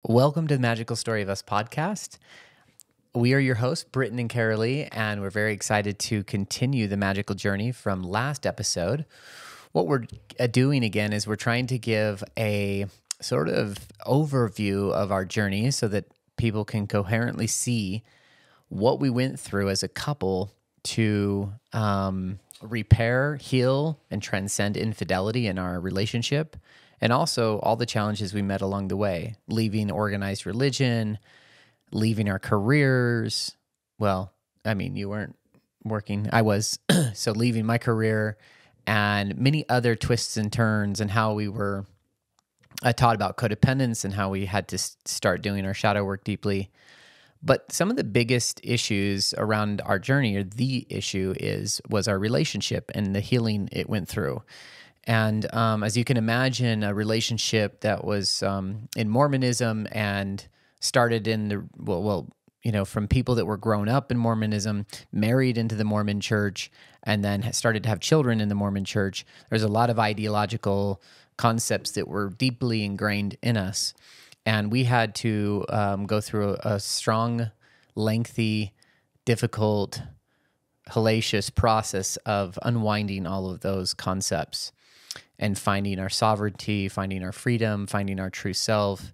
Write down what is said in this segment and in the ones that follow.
Welcome to the Magical Story of Us podcast. We are your hosts, Britton and Carolee, and we're very excited to continue the magical journey from last episode. What we're doing again is we're trying to give a sort of overview of our journey so that people can coherently see what we went through as a couple to repair, heal, and transcend infidelity in our relationship, and also all the challenges we met along the way, leaving organized religion, leaving our careers. Well, I mean, you weren't working. I was. So leaving my career and many other twists and turns, and how we were taught about codependence and how we had to start doing our shadow work deeply. But some of the biggest issues around our journey, or the issue was our relationship and the healing it went through. And as you can imagine, a relationship that was in Mormonism and started in the, from people that were grown up in Mormonism, married into the Mormon church, and then started to have children in the Mormon church. There's a lot of ideological concepts that were deeply ingrained in us. And we had to go through a strong, lengthy, difficult, hellacious process of unwinding all of those concepts and finding our sovereignty, finding our freedom, finding our true self,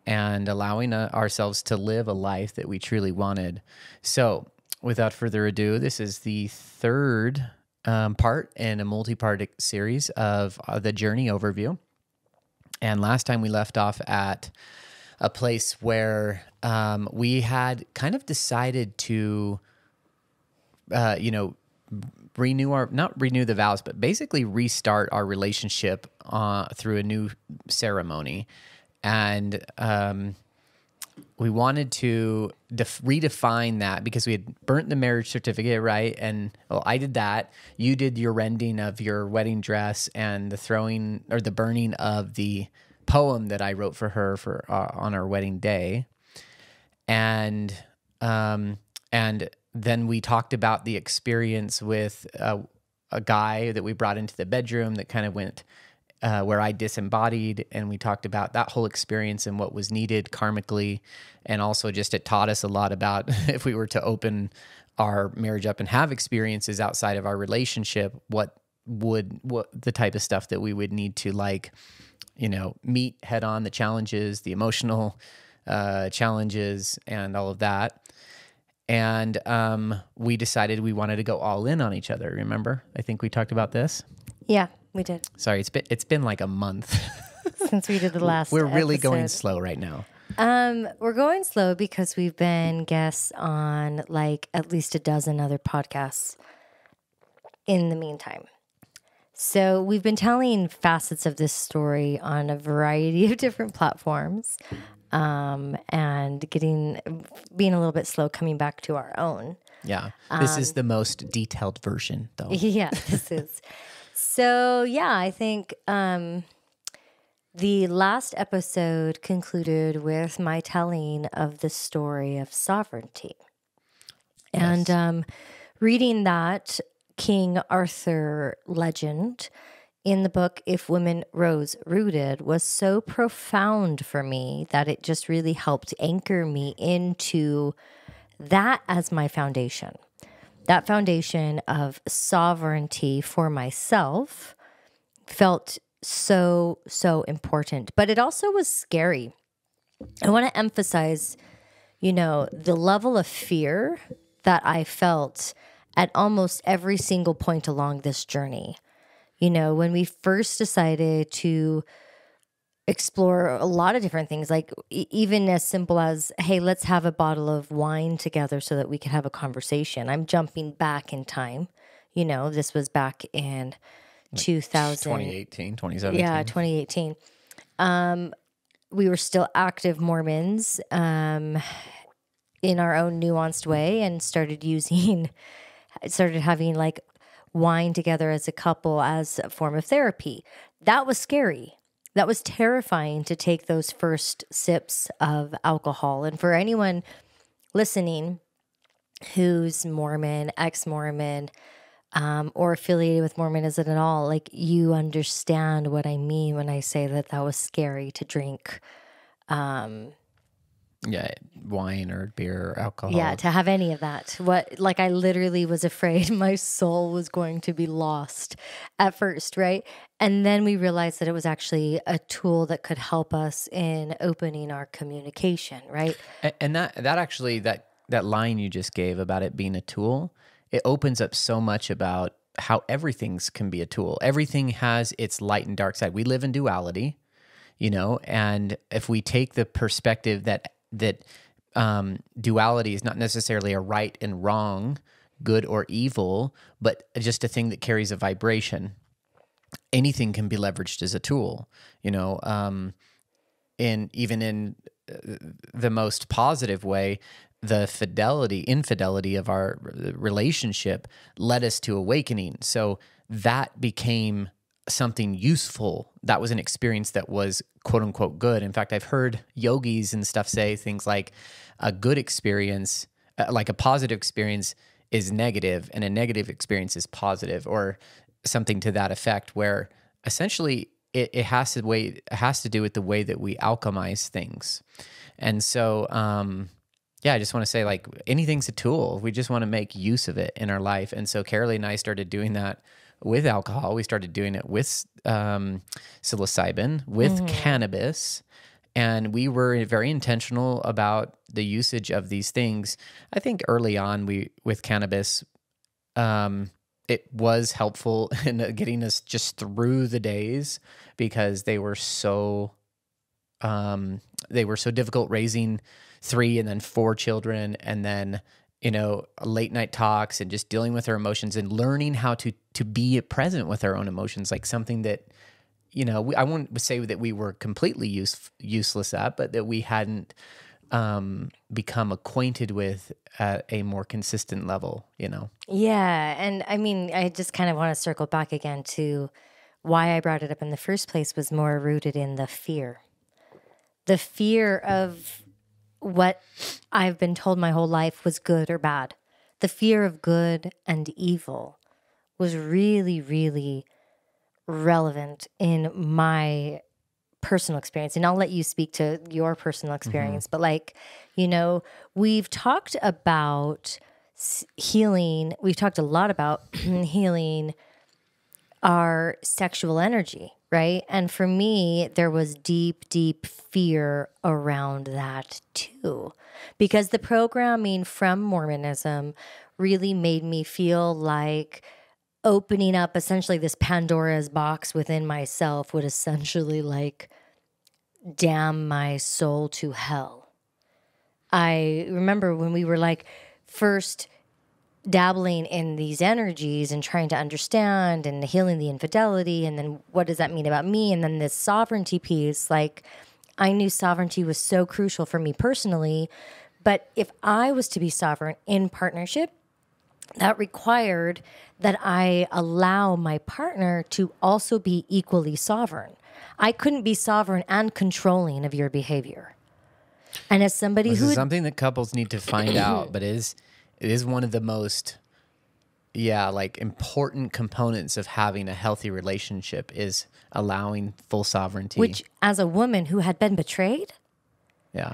and allowing ourselves to live a life that we truly wanted. So without further ado, this is the third part in a multi-part series of the journey overview. And last time we left off at a place where we had kind of decided to, not renew the vows, but basically restart our relationship through a new ceremony. And we wanted to redefine that because we had burnt the marriage certificate, right? And well, I did that. You did your rending of your wedding dress and the burning of the poem that I wrote for her on our wedding day. And then we talked about the experience with a guy that we brought into the bedroom that kind of went where I disembodied, and we talked about that whole experience and what was needed karmically, and also just it taught us a lot about if we were to open our marriage up and have experiences outside of our relationship, what the type of stuff that we would need to meet head on, the challenges, the emotional challenges, and all of that. And we decided we wanted to go all in on each other. Remember? I think we talked about this. Yeah, we did. Sorry, it's been like a month since we did the last We're really episode. going slow right now. We're going slow because we've been guests on like at least a dozen other podcasts in the meantime. So we've been telling facets of this story on a variety of different platforms, and being a little bit slow coming back to our own. Yeah, this is the most detailed version, though. Yeah, this is. So yeah, I think the last episode concluded with my telling of the story of sovereignty. Yes. And reading that King Arthur legend in the book, If Women Rose Rooted, was so profound for me that it just really helped anchor me into that as my foundation. That foundation of sovereignty for myself felt so, so important. But it also was scary. I want to emphasize, the level of fear that I felt at almost every single point along this journey. When we first decided to explore a lot of different things, like even as simple as, hey, let's have a bottle of wine together so that we could have a conversation. I'm jumping back in time. This was back in 2018, 2017. Yeah, 2018. We were still active Mormons in our own nuanced way, and started having like wine together as a couple as a form of therapy. That was scary. That was terrifying to take those first sips of alcohol. And for anyone listening who's Mormon, ex-Mormon, or affiliated with Mormonism at all, like, you understand what I mean when I say that was scary to drink Yeah, wine or beer or alcohol. Yeah, to have any of that. Like I literally was afraid my soul was going to be lost at first, right? And then we realized that it was actually a tool that could help us in opening our communication, right? And that actually, that line you just gave about it being a tool, it opens up so much about how everything's can be a tool. Everything has its light and dark side. We live in duality, and if we take the perspective that duality is not necessarily a right and wrong, good or evil, but just a thing that carries a vibration, anything can be leveraged as a tool, and even in the most positive way, the infidelity of our relationship led us to awakening. So that became something useful. That was an experience that was quote unquote good. In fact, I've heard yogis and stuff say things like a good experience, like a positive experience is negative and a negative experience is positive, or something to that effect, where essentially it has to do with the way that we alchemize things. And so, I just want to say, like, anything's a tool. We just want to make use of it in our life. And so Carolee and I started doing that with alcohol. We started doing it with psilocybin, with cannabis. And we were very intentional about the usage of these things. I think early on, with cannabis, it was helpful in getting us just through the days, because they were so difficult, raising 3 and then 4 children, and then late night talks, and just dealing with our emotions and learning how to be present with our own emotions, like something that I won't say that we were completely useless at, but that we hadn't become acquainted with at a more consistent level. Yeah, and I mean, I just kind of want to circle back again to why I brought it up in the first place was more rooted in the fear of what I've been told my whole life was good or bad. The fear of good and evil was really, really relevant in my personal experience. And I'll let you speak to your personal experience. But we've talked about healing. We've talked a lot about healing our sexual energy, right? And for me, there was deep, deep fear around that too, because the programming from Mormonism really made me feel like opening up essentially this Pandora's box within myself would essentially like damn my soul to hell. I remember when we were like first dabbling in these energies and trying to understand and healing the infidelity, and then what does that mean about me, and then this sovereignty piece, like I knew sovereignty was so crucial for me personally, but if I was to be sovereign in partnership, that required that I allow my partner to also be equally sovereign. I couldn't be sovereign and controlling of your behavior. And as somebody this is something that couples need to find out, but it is one of the most, important components of having a healthy relationship, is allowing full sovereignty. Which, as a woman who had been betrayed,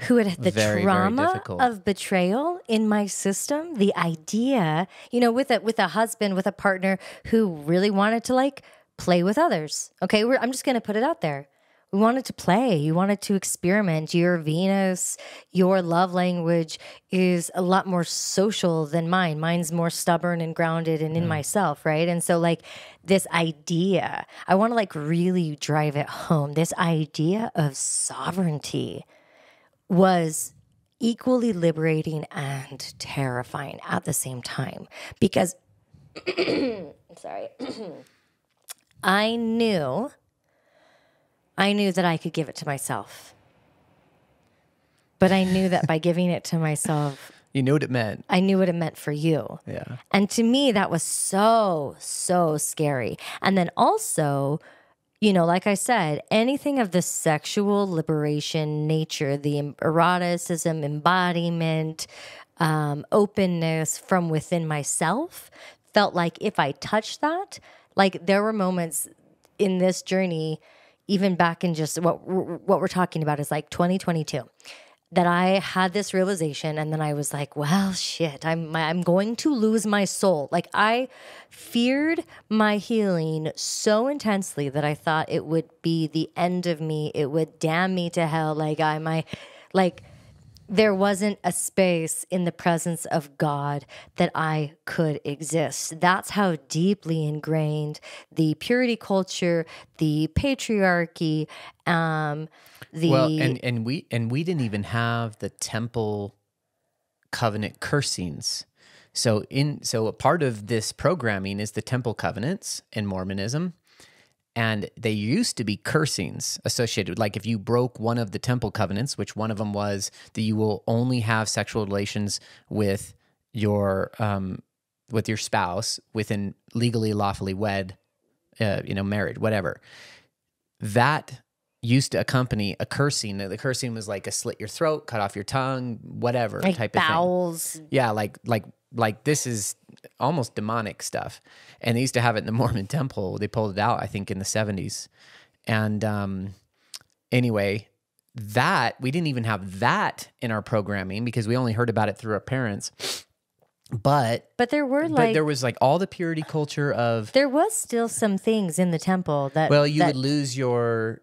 who had the trauma of betrayal in my system, the idea, with a husband, with a partner who really wanted to like play with others. Okay, I'm just going to put it out there. We wanted to play. You wanted to experiment. Your Venus, your love language is a lot more social than mine. Mine's more stubborn and grounded and in myself, right? And so like this idea, I want to like really drive it home. This idea of sovereignty was equally liberating and terrifying at the same time, because sorry, I knew that I could give it to myself. But I knew that by giving it to myself, you knew what it meant. I knew what it meant for you. Yeah. And to me, that was so, so scary. And then also, like I said, anything of the sexual liberation nature, the eroticism, embodiment, openness from within myself, felt like if I touched that, like there were moments in this journey, even back in just what we're talking about is like 2022. that I had this realization, and then I was like, well, shit, I'm going to lose my soul. Like, I feared my healing so intensely that I thought it would be the end of me. It would damn me to hell. Like there wasn't a space in the presence of God that I could exist. That's how deeply ingrained the purity culture, the patriarchy, Well, and we didn't even have the temple covenant cursings. So a part of this programming is the temple covenants in Mormonism. And they used to be cursings associated with, like, if you broke one of the temple covenants, which one of them was that you will only have sexual relations with your spouse within legally, lawfully wed, married, whatever. That used to accompany a cursing. The cursing was like a slit your throat, cut off your tongue, whatever like type of bowels. thing. Yeah, like this is almost demonic stuff. And they used to have it in the Mormon temple. They pulled it out, I think, in the 70s. And anyway, that we didn't even have that in our programming because we only heard about it through our parents. But there was like all the purity culture of. There was still some things in the temple that. Well, you would lose your.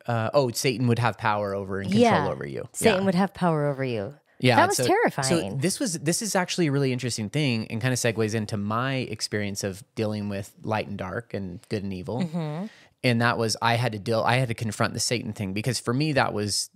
Satan would have power over and control over you. Satan would have power over you. Yeah, that was terrifying. So this is actually a really interesting thing, and kind of segues into my experience of dealing with light and dark and good and evil. Mm-hmm. And that was I had to confront the Satan thing, because for me that was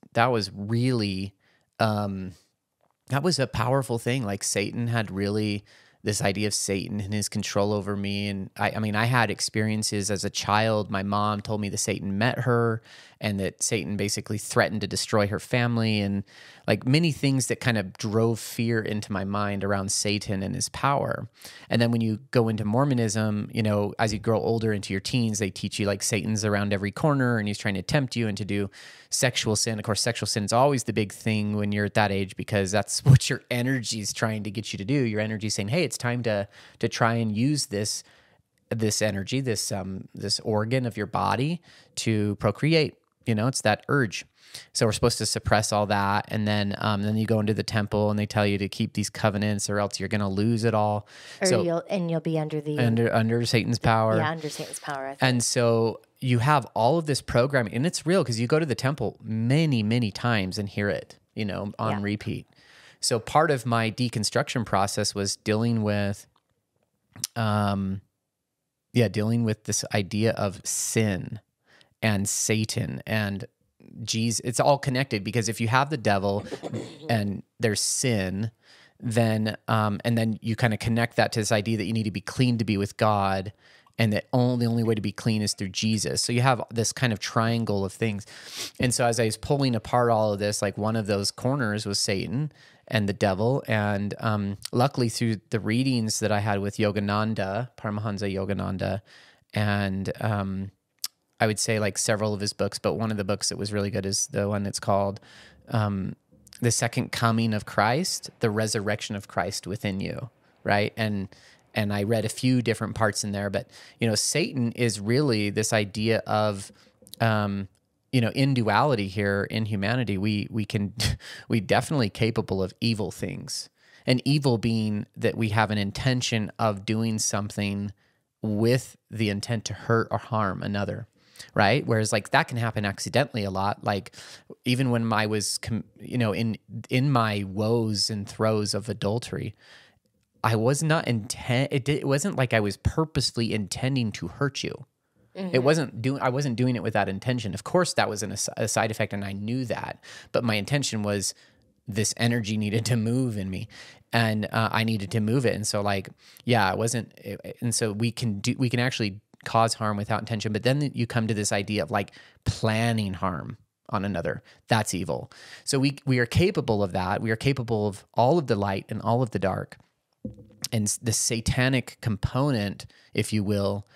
really that was a powerful thing. Like, Satan had really this idea of Satan and his control over me. And I mean, I had experiences as a child. My mom told me that Satan met her and that Satan basically threatened to destroy her family, and like many things that kind of drove fear into my mind around Satan and his power. And then when you go into Mormonism, as you grow older into your teens, they teach you like Satan's around every corner and he's trying to tempt you into do sexual sin. Of course, sexual sin is always the big thing when you're at that age, because that's what your energy is trying to get you to do. Your energy is saying, hey, it's time to try and use this energy, this organ of your body to procreate. It's that urge. So we're supposed to suppress all that, and then you go into the temple and they tell you to keep these covenants, or else you're going to lose it all. Or you'll be under the under Satan's power. Yeah, under Satan's power. I think. And so you have all of this programming, and it's real because you go to the temple many, many times and hear it, on repeat. So part of my deconstruction process was dealing with this idea of sin and Satan and Jesus. It's all connected, because if you have the devil and there's sin, then and then you kind of connect that to this idea that you need to be clean to be with God, and that the only way to be clean is through Jesus. So you have this kind of triangle of things. And so as I was pulling apart all of this, like one of those corners was Satan and the devil. And luckily, through the readings that I had with Yogananda, Paramahansa Yogananda, and I would say like several of his books, but one of the books that was really good is the one that's called The Second Coming of Christ, The Resurrection of Christ Within You, right? And I read a few different parts in there, but, Satan is really this idea of, in duality here in humanity, we definitely capable of evil things. And evil being that we have an intention of doing something with the intent to hurt or harm another. Right. Whereas like that can happen accidentally a lot. Like even when I was, in my woes and throes of adultery, I was not it wasn't like I was purposefully intending to hurt you. Mm-hmm. I wasn't doing it with that intention. Of course that was a side effect, and I knew that, but my intention was this energy needed to move in me, and I needed to move it. And so like, yeah, and so we can actually cause harm without intention, but then you come to this idea of like planning harm on another. That's evil. So we are capable of that. We are capable of all of the light and all of the dark. And the satanic component, if you will,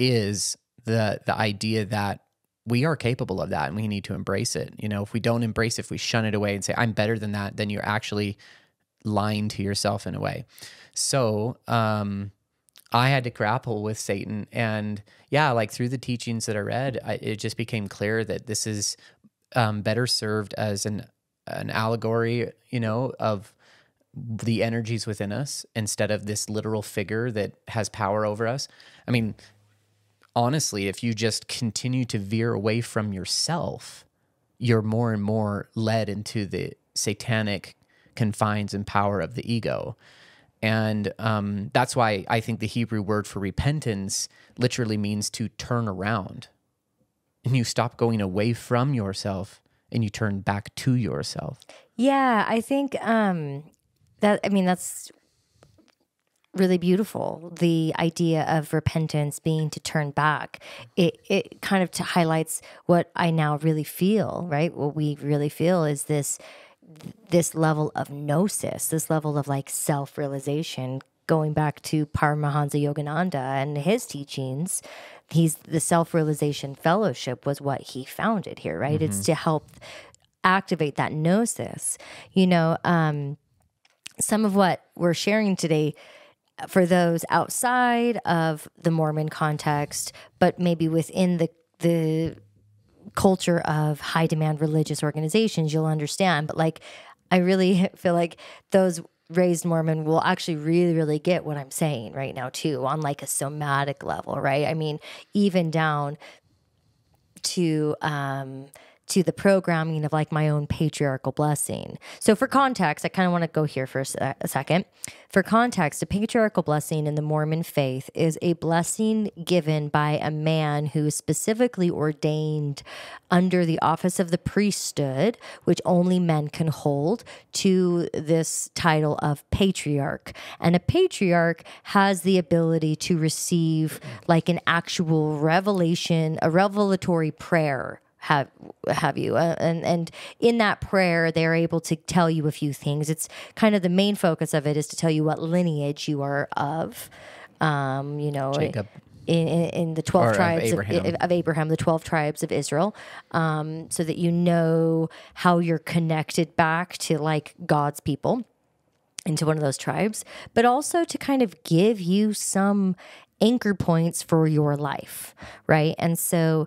is the idea that we are capable of that and we need to embrace it. If we don't embrace it, if we shun it away and say, I'm better than that, then you're actually lying to yourself in a way. So, I had to grapple with Satan, and like through the teachings that I read, it just became clear that this is better served as an allegory, of the energies within us instead of this literal figure that has power over us. I mean, honestly, if you just continue to veer away from yourself, you're more and more led into the satanic confines and power of the ego. And that's why I think the Hebrew word for repentance literally means to turn around. And you stop going away from yourself and you turn back to yourself. Yeah, I think that's really beautiful. The idea of repentance being to turn back. It kind of highlights what I now really feel, right? What we really feel is this level of gnosis, this level of like self-realization, going back to Paramahansa Yogananda and his teachings. The Self-Realization Fellowship was what he founded here, right? It's to help activate that gnosis. Some of what we're sharing today, for those outside of the Mormon context, but maybe within the culture of high demand religious organizations, you'll understand. But like, I really feel like those raised Mormon will actually really, really get what I'm saying right now too, on like a somatic level, right? I mean, even down to the programming of like my own patriarchal blessing. So for context, I kind of want to go here for a second. For context, a patriarchal blessing in the Mormon faith is a blessing given by a man who is specifically ordained under the office of the priesthood, which only men can hold, to this title of patriarch. And a patriarch has the ability to receive like an actual revelation, a revelatory prayer. Have you and in that prayer they're able to tell you a few things. It's kind of the main focus of it is to tell you what lineage you are of, Jacob. In the 12 tribes of Abraham, the 12 tribes of Israel, so that you know how you're connected back to like God's people into one of those tribes, but also to kind of give you some anchor points for your life, right? And so,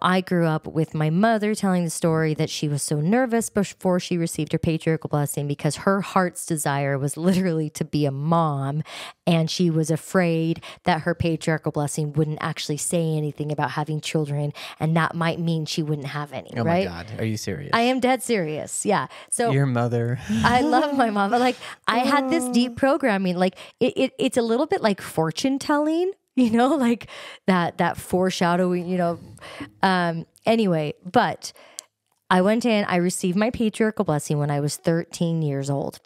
I grew up with my mother telling the story that she was so nervous before she received her patriarchal blessing because her heart's desire was literally to be a mom, and she was afraid that her patriarchal blessing wouldn't actually say anything about having children, and that might mean she wouldn't have any, Oh right? my God, are you serious? I am dead serious, yeah. So your mother. I love my mom. But like, I had this deep programming. Like, it's a little bit like fortune telling, like that foreshadowing, anyway, but I went in, I received my patriarchal blessing when I was 13 years old,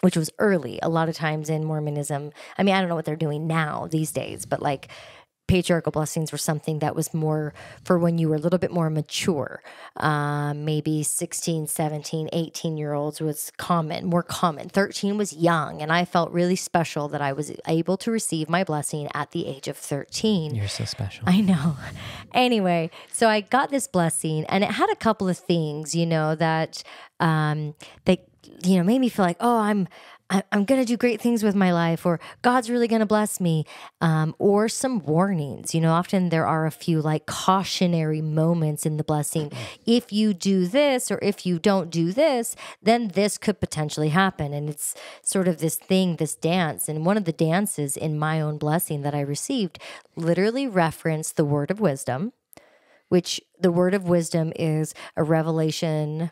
which was early. A lot of times in Mormonism, I mean, I don't know what they're doing now these days, but like patriarchal blessings were something that was more for when you were a little bit more mature. Maybe 16, 17, 18-year-olds was more common. 13 was young, and I felt really special that I was able to receive my blessing at the age of 13. You're so special. I know. Anyway, so I got this blessing, and it had a couple of things, that made me feel like, oh, I'm going to do great things with my life, or God's really going to bless me, or some warnings. Often there are a few like cautionary moments in the blessing. If you do this, or if you don't do this, then this could potentially happen. And it's sort of this dance. And one of the dances in my own blessing that I received literally referenced the word of wisdom, which the word of wisdom is a revelation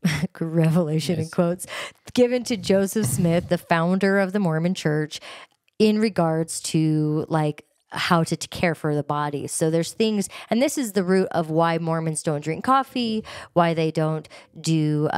yes. In quotes, given to Joseph Smith, the founder of the Mormon Church, in regards to like how to care for the body. So there's things, and this is the root of why Mormons don't drink coffee, why they don't do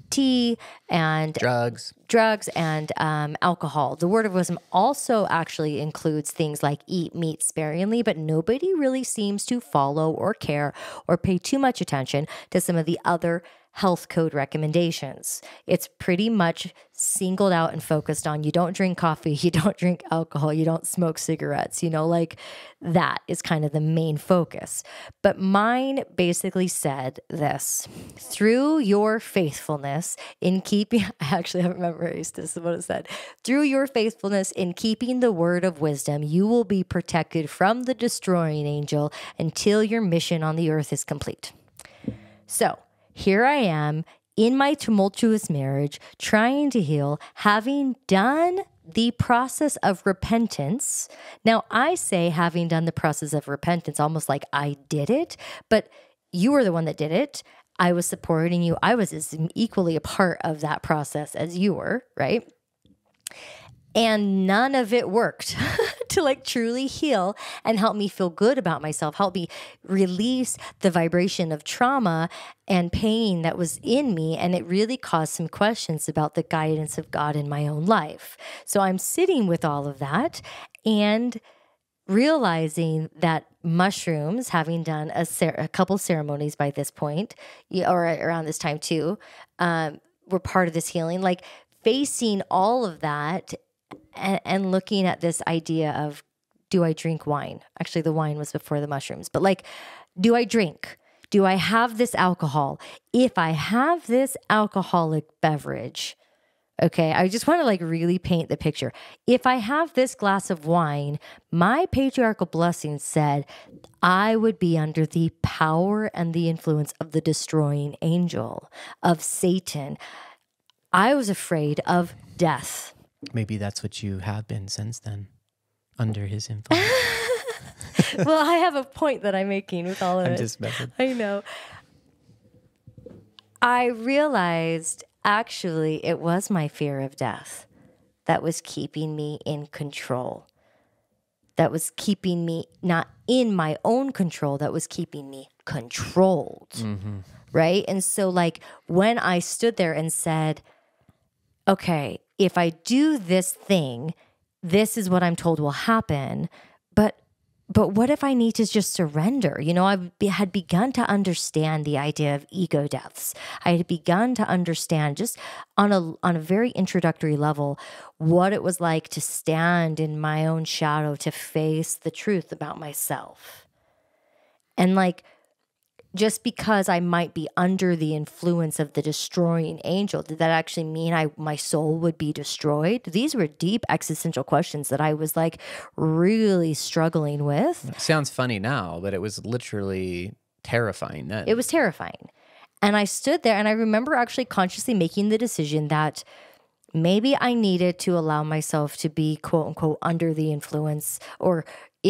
tea and drugs and alcohol. The word of wisdom also actually includes things like eat meat sparingly, but nobody really seems to follow or care or pay too much attention to some of the other health code recommendations. It's pretty much singled out and focused on you don't drink coffee, you don't drink alcohol, you don't smoke cigarettes, like that is kind of the main focus. But mine basically said this: through your faithfulness in keeping, I actually haven't memorized this is what it said. Through your faithfulness in keeping the word of wisdom, you will be protected from the destroying angel until your mission on the earth is complete. So here I am in my tumultuous marriage, trying to heal, having done the process of repentance. Now, I say having done the process of repentance almost like I did it, but you were the one that did it. I was supporting you. I was as equally a part of that process as you were, right? And none of it worked to like truly heal and help me feel good about myself, help me release the vibration of trauma and pain that was in me. And it really caused some questions about the guidance of God in my own life. So I'm sitting with all of that and realizing that mushrooms, having done a couple ceremonies by this point, or around this time too, were part of this healing, like facing all of that and looking at this idea of, do I drink wine? Actually, the wine was before the mushrooms, but like, do I drink? Do I have this alcohol? If I have this alcoholic beverage, okay, I just want to like really paint the picture. If I have this glass of wine, my patriarchal blessing said I would be under the power and the influence of the destroying angel, of Satan. I was afraid of death. Maybe that's what you have been since then, under his influence. Well, I have a point that I'm making with all of it. I'm just messing. I know. I realized actually it was my fear of death that was keeping me in control. That was keeping me not in my own control, that was keeping me controlled. Mm-hmm. Right? And so like when I stood there and said, okay, if I do this thing, this is what I'm told will happen. But what if I need to just surrender? You know, I had begun to understand the idea of ego deaths. I had begun to understand just on a very introductory level what it was like to stand in my own shadow, to face the truth about myself. And like, just because I might be under the influence of the destroying angel, did that actually mean my soul would be destroyed? These were deep existential questions that I was like really struggling with. It sounds funny now, but it was literally terrifying then. It was terrifying. And I stood there and I remember actually consciously making the decision that maybe I needed to allow myself to be quote unquote under the influence or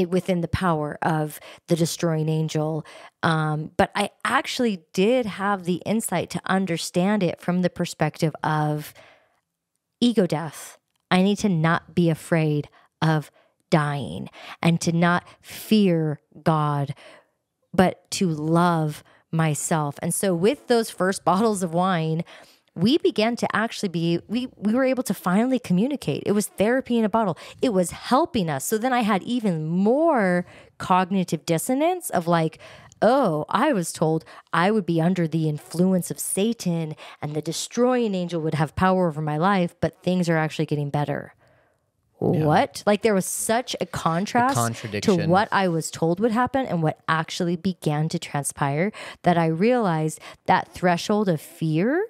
within the power of the destroying angel. But I actually did have the insight to understand it from the perspective of ego death. I need to not be afraid of dying and to not fear God, but to love myself. And so with those first bottles of wine, we began to actually we were able to finally communicate. It was therapy in a bottle. It was helping us. So then I had even more cognitive dissonance of like, oh, I was told I would be under the influence of Satan and the destroying angel would have power over my life, but things are actually getting better. Yeah. What? Like there was such a contrast to what I was told would happen and what actually began to transpire that I realized that threshold of fear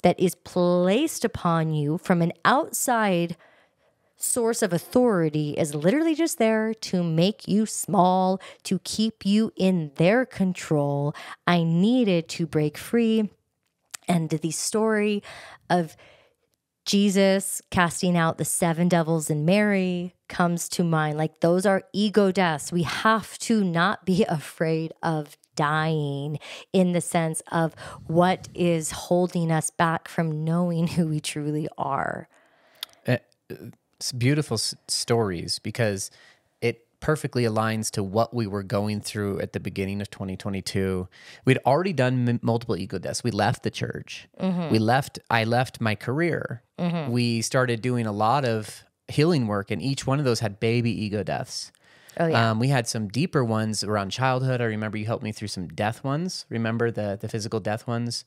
that is placed upon you from an outside source of authority is literally just there to make you small, to keep you in their control. I needed to break free. And the story of Jesus casting out the 7 devils in Mary comes to mind. Like those are ego deaths. We have to not be afraid of dying in the sense of what is holding us back from knowing who we truly are. It's beautiful stories because it perfectly aligns to what we were going through at the beginning of 2022. We'd already done multiple ego deaths. We left the church. Mm-hmm. I left my career. Mm-hmm. We started doing a lot of healing work, and each one of those had baby ego deaths. Oh, yeah. We had some deeper ones around childhood. I remember you helped me through some death ones. Remember the physical death ones?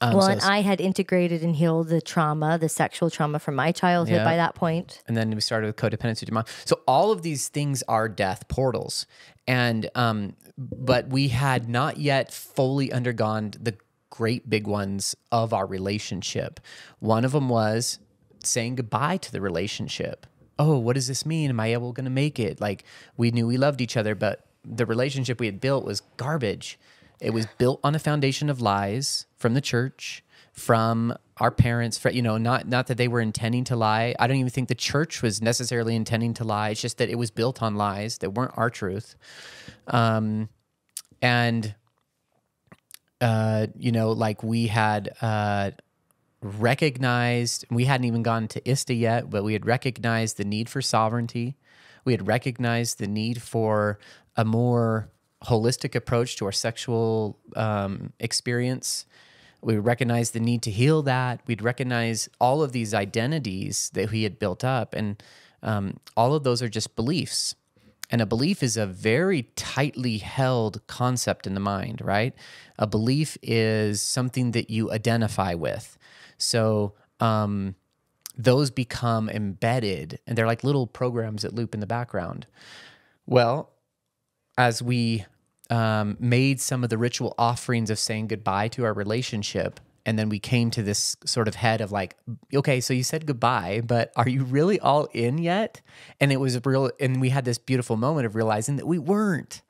And I had integrated and healed the trauma, the sexual trauma from my childhood by that point. And then we started with codependency to mom. So all of these things are death portals. And but we had not yet fully undergone the great big ones of our relationship. One of them was saying goodbye to the relationship. Oh, what does this mean? Am I able going to make it? Like we knew we loved each other, but the relationship we had built was garbage. It was built on a foundation of lies from the church, from our parents, not that they were intending to lie. I don't even think the church was necessarily intending to lie. It's just that it was built on lies that weren't our truth. Like we had recognized, we hadn't even gone to ISTA yet, but we had recognized the need for sovereignty. We had recognized the need for a more holistic approach to our sexual experience. We recognized the need to heal that. We'd recognize all of these identities that we had built up, and all of those are just beliefs. And a belief is a very tightly held concept in the mind, right? A belief is something that you identify with. So those become embedded, and they're like little programs that loop in the background. Well, as we made some of the ritual offerings of saying goodbye to our relationship, and then we came to this sort of head of like, okay, so you said goodbye, but are you really all in yet? And it was real, and we had this beautiful moment of realizing that we weren't.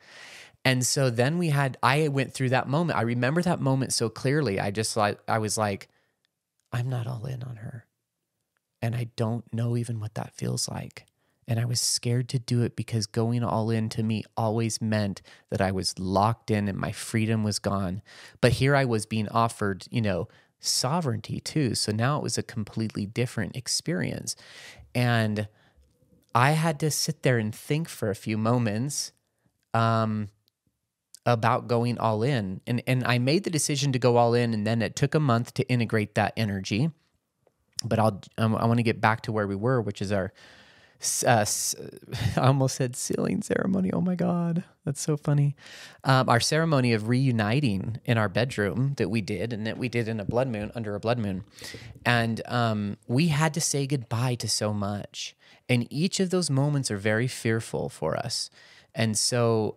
And so then I went through that moment. I remember that moment so clearly. I was like, I'm not all in on her. And I don't know even what that feels like. And I was scared to do it because going all in to me always meant that I was locked in and my freedom was gone. But here I was being offered, sovereignty too. So now it was a completely different experience. And I had to sit there and think for a few moments about going all in. And I made the decision to go all in, and then it took a month to integrate that energy. But I want to get back to where we were, which is our I almost said sealing ceremony. Oh my God, that's so funny. Our ceremony of reuniting in our bedroom that we did, and that we did in under a blood moon. And we had to say goodbye to so much. And each of those moments are very fearful for us. And so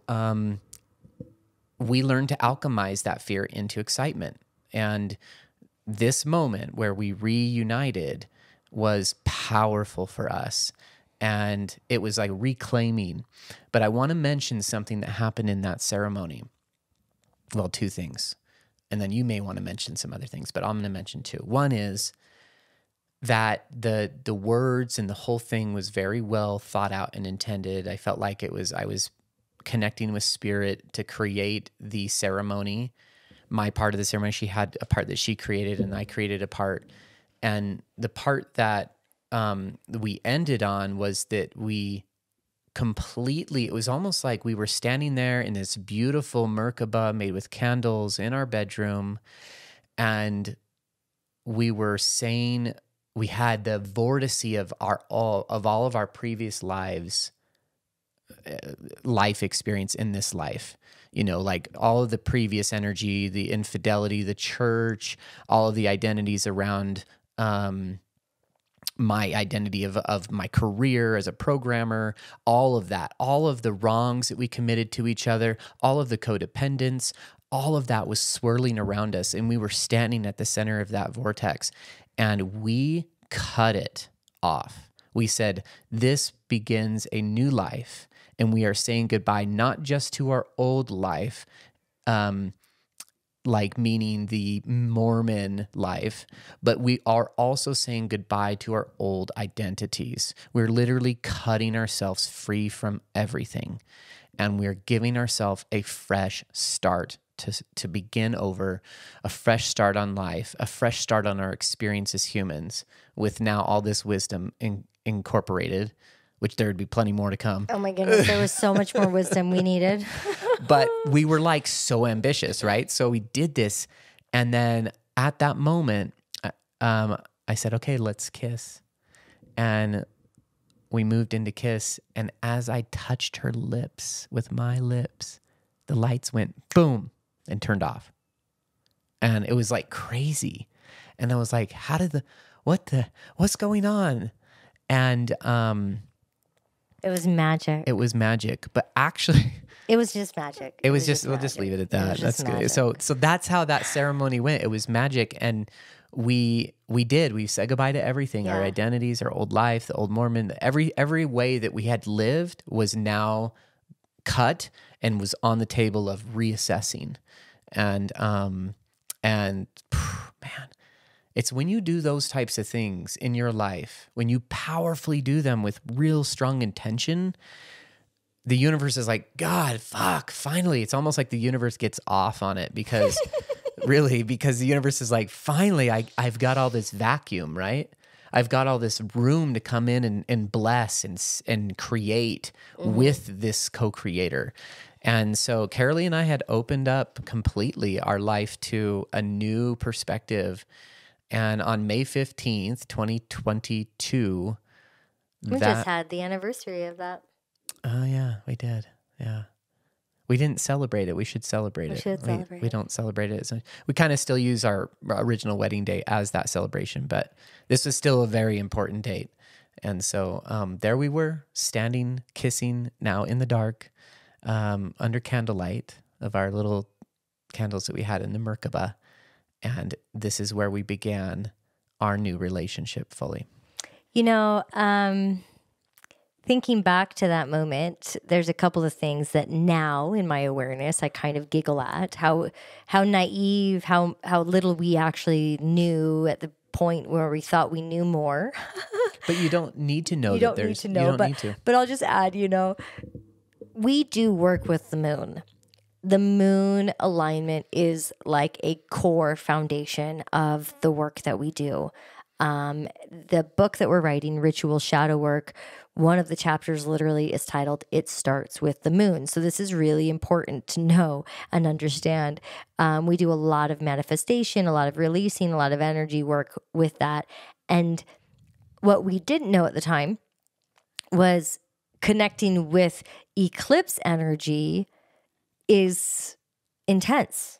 we learned to alchemize that fear into excitement. And this moment where we reunited was powerful for us. And it was like reclaiming. But I want to mention something that happened in that ceremony. Well, two things. And then you may want to mention some other things, but I'm going to mention two. One is that the words and the whole thing was very well thought out and intended. I felt like I was connecting with spirit to create the ceremony. My part of the ceremony, she had a part that she created, and I created a part. And the part that we ended on was that we completely, it was almost like we were standing there in this beautiful Merkaba made with candles in our bedroom, and we were saying, we had the vortice of all of our previous life experience in this life. Like all of the previous energy, the infidelity, the church, all of the identities around my identity of my career as a programmer, all of that, all of the wrongs that we committed to each other, all of the codependence, all of that was swirling around us. And we were standing at the center of that vortex, and we cut it off. We said, this begins a new life, and we are saying goodbye, not just to our old life, like meaning the Mormon life, but we are also saying goodbye to our old identities. We're literally cutting ourselves free from everything, and we're giving ourselves a fresh start to begin over, a fresh start on life, a fresh start on our experience as humans, with now all this wisdom incorporated, which there would be plenty more to come. Oh my goodness, there was so much more wisdom we needed. But we were like so ambitious, right? So we did this. And then at that moment, I said, okay, let's kiss. And we moved into kiss. And as I touched her lips with my lips, the lights went boom and turned off. And it was like crazy. And I was like, what's going on? And it was magic. It was magic. But actually, it was just magic. We'll just leave it at that. That's good. So that's how that ceremony went. It was magic. And we said goodbye to everything, our identities, our old life, the old Mormon, every way that we had lived was now cut and was on the table of reassessing. And man, it's when you do those types of things in your life, when you powerfully do them with real strong intention, the universe is like, God, fuck, finally. It's almost like the universe gets off on it because because the universe is like, finally, I've got all this vacuum, right? I've got all this room to come in and bless and create with this co-creator. And so Carolee and I had opened up completely our life to a new perspective. And on May 15th, 2022, we just had the anniversary of that. Oh, yeah, we did. Yeah. We didn't celebrate it. We should celebrate it. We don't celebrate it. So we kind of still use our original wedding date as that celebration, but this was still a very important date. And so there we were, standing, kissing, now in the dark, under candlelight of our little candles that we had in the Merkaba. And this is where we began our new relationship fully. You know, thinking back to that moment, there's a couple of things that now in my awareness I kind of giggle at. How naive, how little we actually knew at the point where we thought we knew more. But you don't need to know. But I'll just add, we do work with the moon. The moon alignment is like a core foundation of the work that we do. The book that we're writing, Ritual Shadow Work, one of the chapters literally is titled, It Starts with the Moon. So this is really important to know and understand. We do a lot of manifestation, a lot of releasing, a lot of energy work with that. And what we didn't know at the time was connecting with eclipse energy is intense.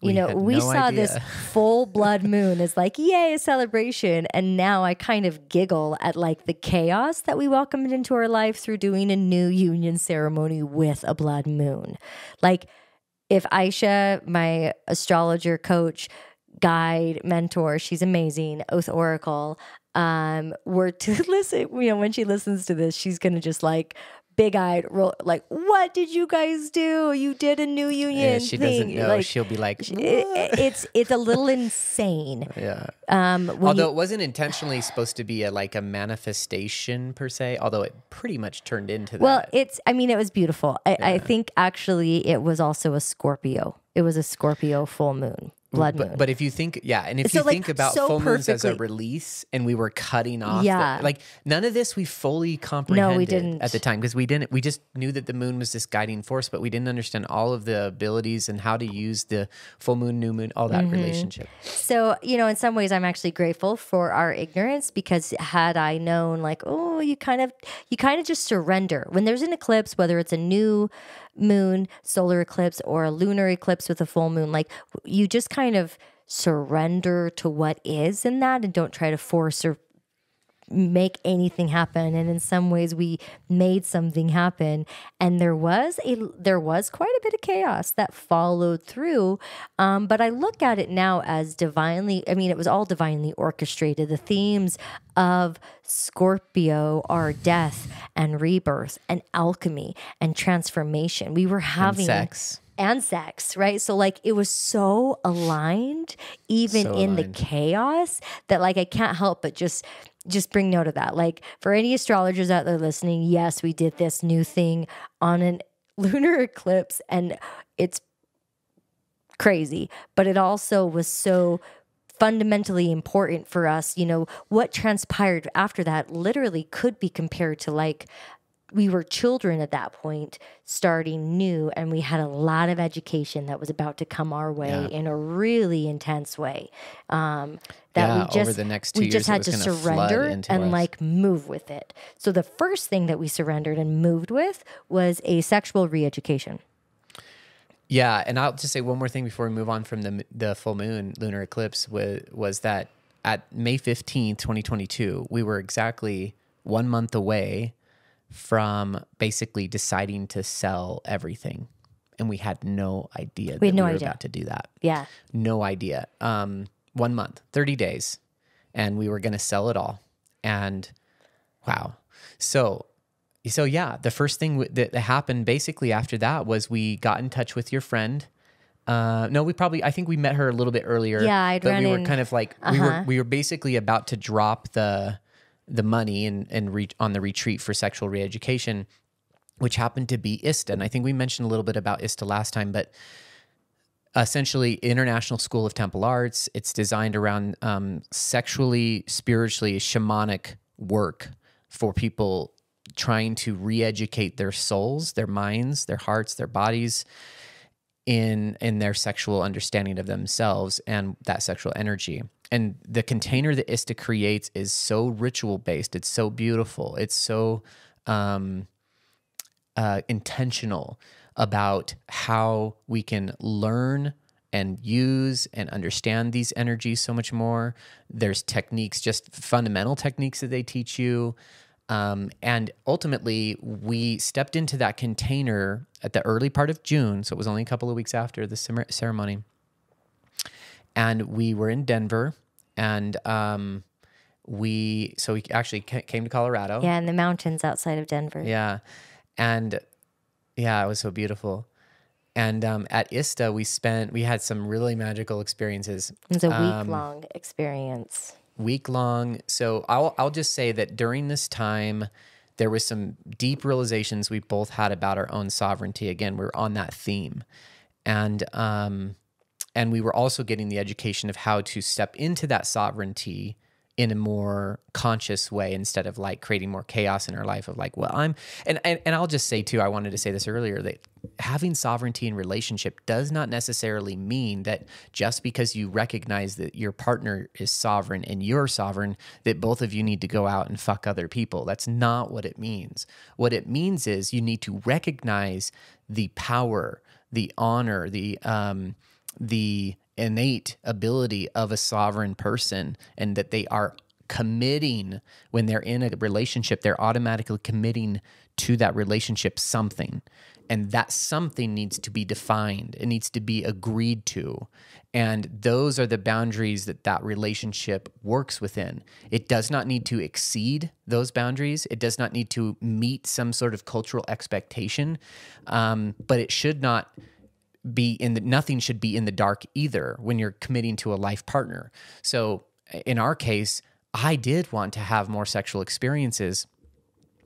We saw this full blood moon as like, yay, a celebration. And now I kind of giggle at like the chaos that we welcomed into our life through doing a new union ceremony with a blood moon. Like if Aisha, my astrologer coach, guide, mentor, she's amazing, Oath Oracle, were to listen, when she listens to this, she's going to just like big-eyed, like, what did you guys do? You did a new union thing. She doesn't know. Like, she'll be like, it's a little insane. Yeah. Although it wasn't intentionally supposed to be a manifestation per se, although it pretty much turned into that. Well, it was beautiful. I think actually it was also a Scorpio. It was a Scorpio full moon. Blood moon. But if you think, and if you think about full moons as a release and we were cutting off, none of this we fully comprehended we didn't. At the time because we just knew that the moon was this guiding force, but we didn't understand all of the abilities and how to use the full moon, new moon, all that relationship. So, in some ways I'm actually grateful for our ignorance because had I known you kind of just surrender. When there's an eclipse, whether it's a new moon, solar eclipse, or a lunar eclipse with a full moon, you just kind of surrender to what is in that and don't try to force or make anything happen. And in some ways we made something happen, and there was quite a bit of chaos that followed through, but I look at it now as divinely, it was all divinely orchestrated. The themes of Scorpio are death and rebirth and alchemy and transformation. We were having and sex, right? So it was so aligned, even the chaos, that I can't help but just bring note of that. For any astrologers out there listening, yes, we did this new thing on an lunar eclipse and it's crazy, but it also was so fundamentally important for us. What transpired after that literally could be compared to we were children at that point, starting new, and we had a lot of education that was about to come our way in a really intense way. Over the next 2 years, we just had to surrender and move with it. So the first thing that we surrendered and moved with was a sexual re-education. Yeah, and I'll just say one more thing before we move on from the full moon lunar eclipse was that at May 15th, 2022, we were exactly 1 month away from basically deciding to sell everything. And we had no idea that we were about to do that. Yeah. No idea. 1 month, 30 days, and we were going to sell it all. And wow. So So yeah, the first thing that happened basically after that was we got in touch with your friend. No, I think we met her a little bit earlier. Yeah, I'd but run we were in. kind of like, we were basically about to drop the money and on the retreat for sexual reeducation, which happened to be ISTA. And I think we mentioned a little bit about ISTA last time, but essentially International School of Temple Arts. It's designed around sexually, spiritually, shamanic work for people trying to re-educate their souls, their minds, their hearts, their bodies in their sexual understanding of themselves and that sexual energy. And the container that ISTA creates is so ritual based. It's so beautiful. It's so intentional about how we can learn and use and understand these energies so much more. There's techniques, just fundamental techniques that they teach you. And ultimately, we stepped into that container at the early part of June. So it was only a couple of weeks after the ceremony. And we were in Denver. And we actually came to Colorado. Yeah, in the mountains outside of Denver. Yeah. And yeah, it was so beautiful. And at ISTA, we had some really magical experiences. It was a week-long experience. Week-long. So I'll just say that during this time, there was some deep realizations we both had about our own sovereignty. Again, we're on that theme. And we were also getting the education of how to step into that sovereignty in a more conscious way instead of like creating more chaos in our life of like, well, and I'll just say too, I wanted to say this earlier, that having sovereignty in relationship does not necessarily mean that just because you recognize that your partner is sovereign and you're sovereign, that both of you need to go out and fuck other people. That's not what it means. What it means is you need to recognize the power, the honor, the innate ability of a sovereign person, and that they are committing when they're in a relationship, they're automatically committing to that relationship something. And that something needs to be defined. It needs to be agreed to. And those are the boundaries that relationship works within. It does not need to exceed those boundaries. It does not need to meet some sort of cultural expectation. But it should not nothing should be in the dark either when you're committing to a life partner. So in our case, I did want to have more sexual experiences.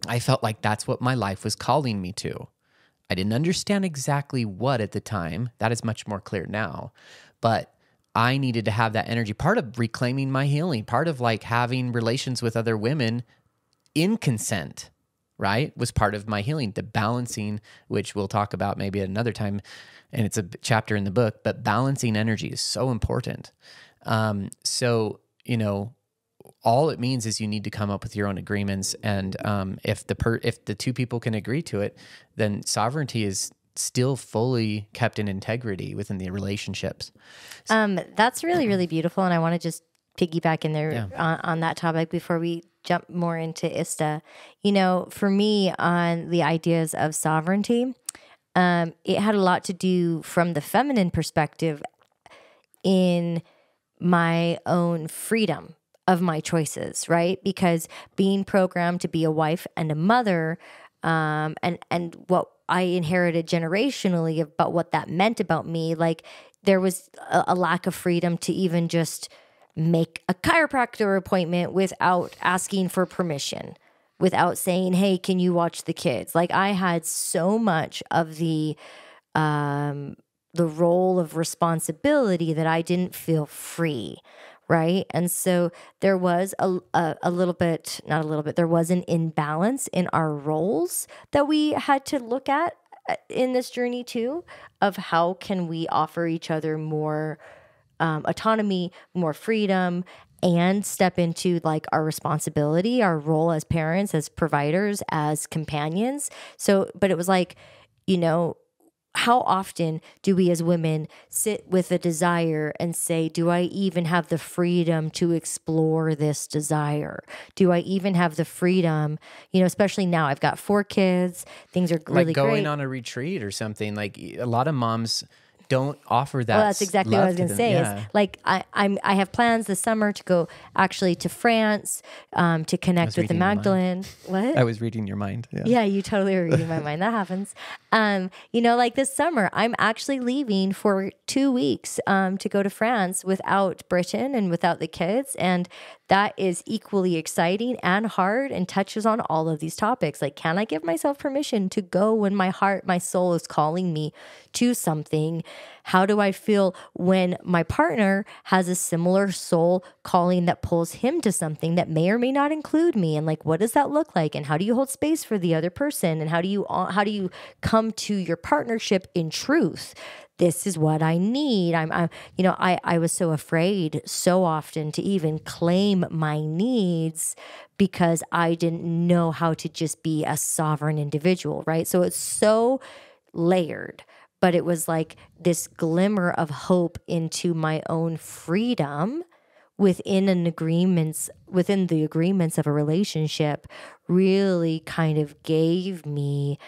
I felt like that's what my life was calling me to. I didn't understand exactly what at the time. That is much more clear now. But I needed to have that energy. Part of reclaiming my healing, part of like having relations with other women in consent, right, was part of my healing. The balancing, which we'll talk about maybe at another time, and it's a chapter in the book, but balancing energy is so important. So, all it means is you need to come up with your own agreements. And if the two people can agree to it, then sovereignty is still fully kept in integrity within the relationships. That's really, really beautiful. And I want to just piggyback in there on that topic before we jump more into ISTA. For me, on the ideas of sovereignty, it had a lot to do from the feminine perspective in my own freedom of my choices, right? Because being programmed to be a wife and a mother, and what I inherited generationally about what that meant about me, like there was a lack of freedom to even just make a chiropractor appointment without asking for permission, without saying, hey, can you watch the kids? Like I had so much of the role of responsibility that I didn't feel free. Right. And so there was there was an imbalance in our roles that we had to look at in this journey too, of how can we offer each other more autonomy, more freedom, and step into like our responsibility, our role as parents, as providers, as companions. So, but it was like, how often do we as women sit with a desire and say, do I even have the freedom to explore this desire? Do I even have the freedom, especially now I've got 4 kids, things are really like going great. on a retreat or something. Like a lot of moms don't offer that. Well, that's exactly what I was going to say. Yeah. Is like I have plans this summer to go actually to France to connect with the Magdalene. What? I was reading your mind. Yeah. Yeah, you totally are reading my mind. That happens. Like this summer, I'm actually leaving for 2 weeks to go to France without Britton and without the kids. And that is equally exciting and hard and touches on all of these topics. Like, can I give myself permission to go when my heart, my soul is calling me to something? How do I feel when my partner has a similar soul calling that pulls him to something that may or may not include me? And like, what does that look like? And how do you hold space for the other person? And how do you come to your partnership in truth? This is what I need. I was so afraid so often to even claim my needs because I didn't know how to just be a sovereign individual, right? So it's so layered, but it was like this glimmer of hope into my own freedom within the agreements of a relationship really kind of gave me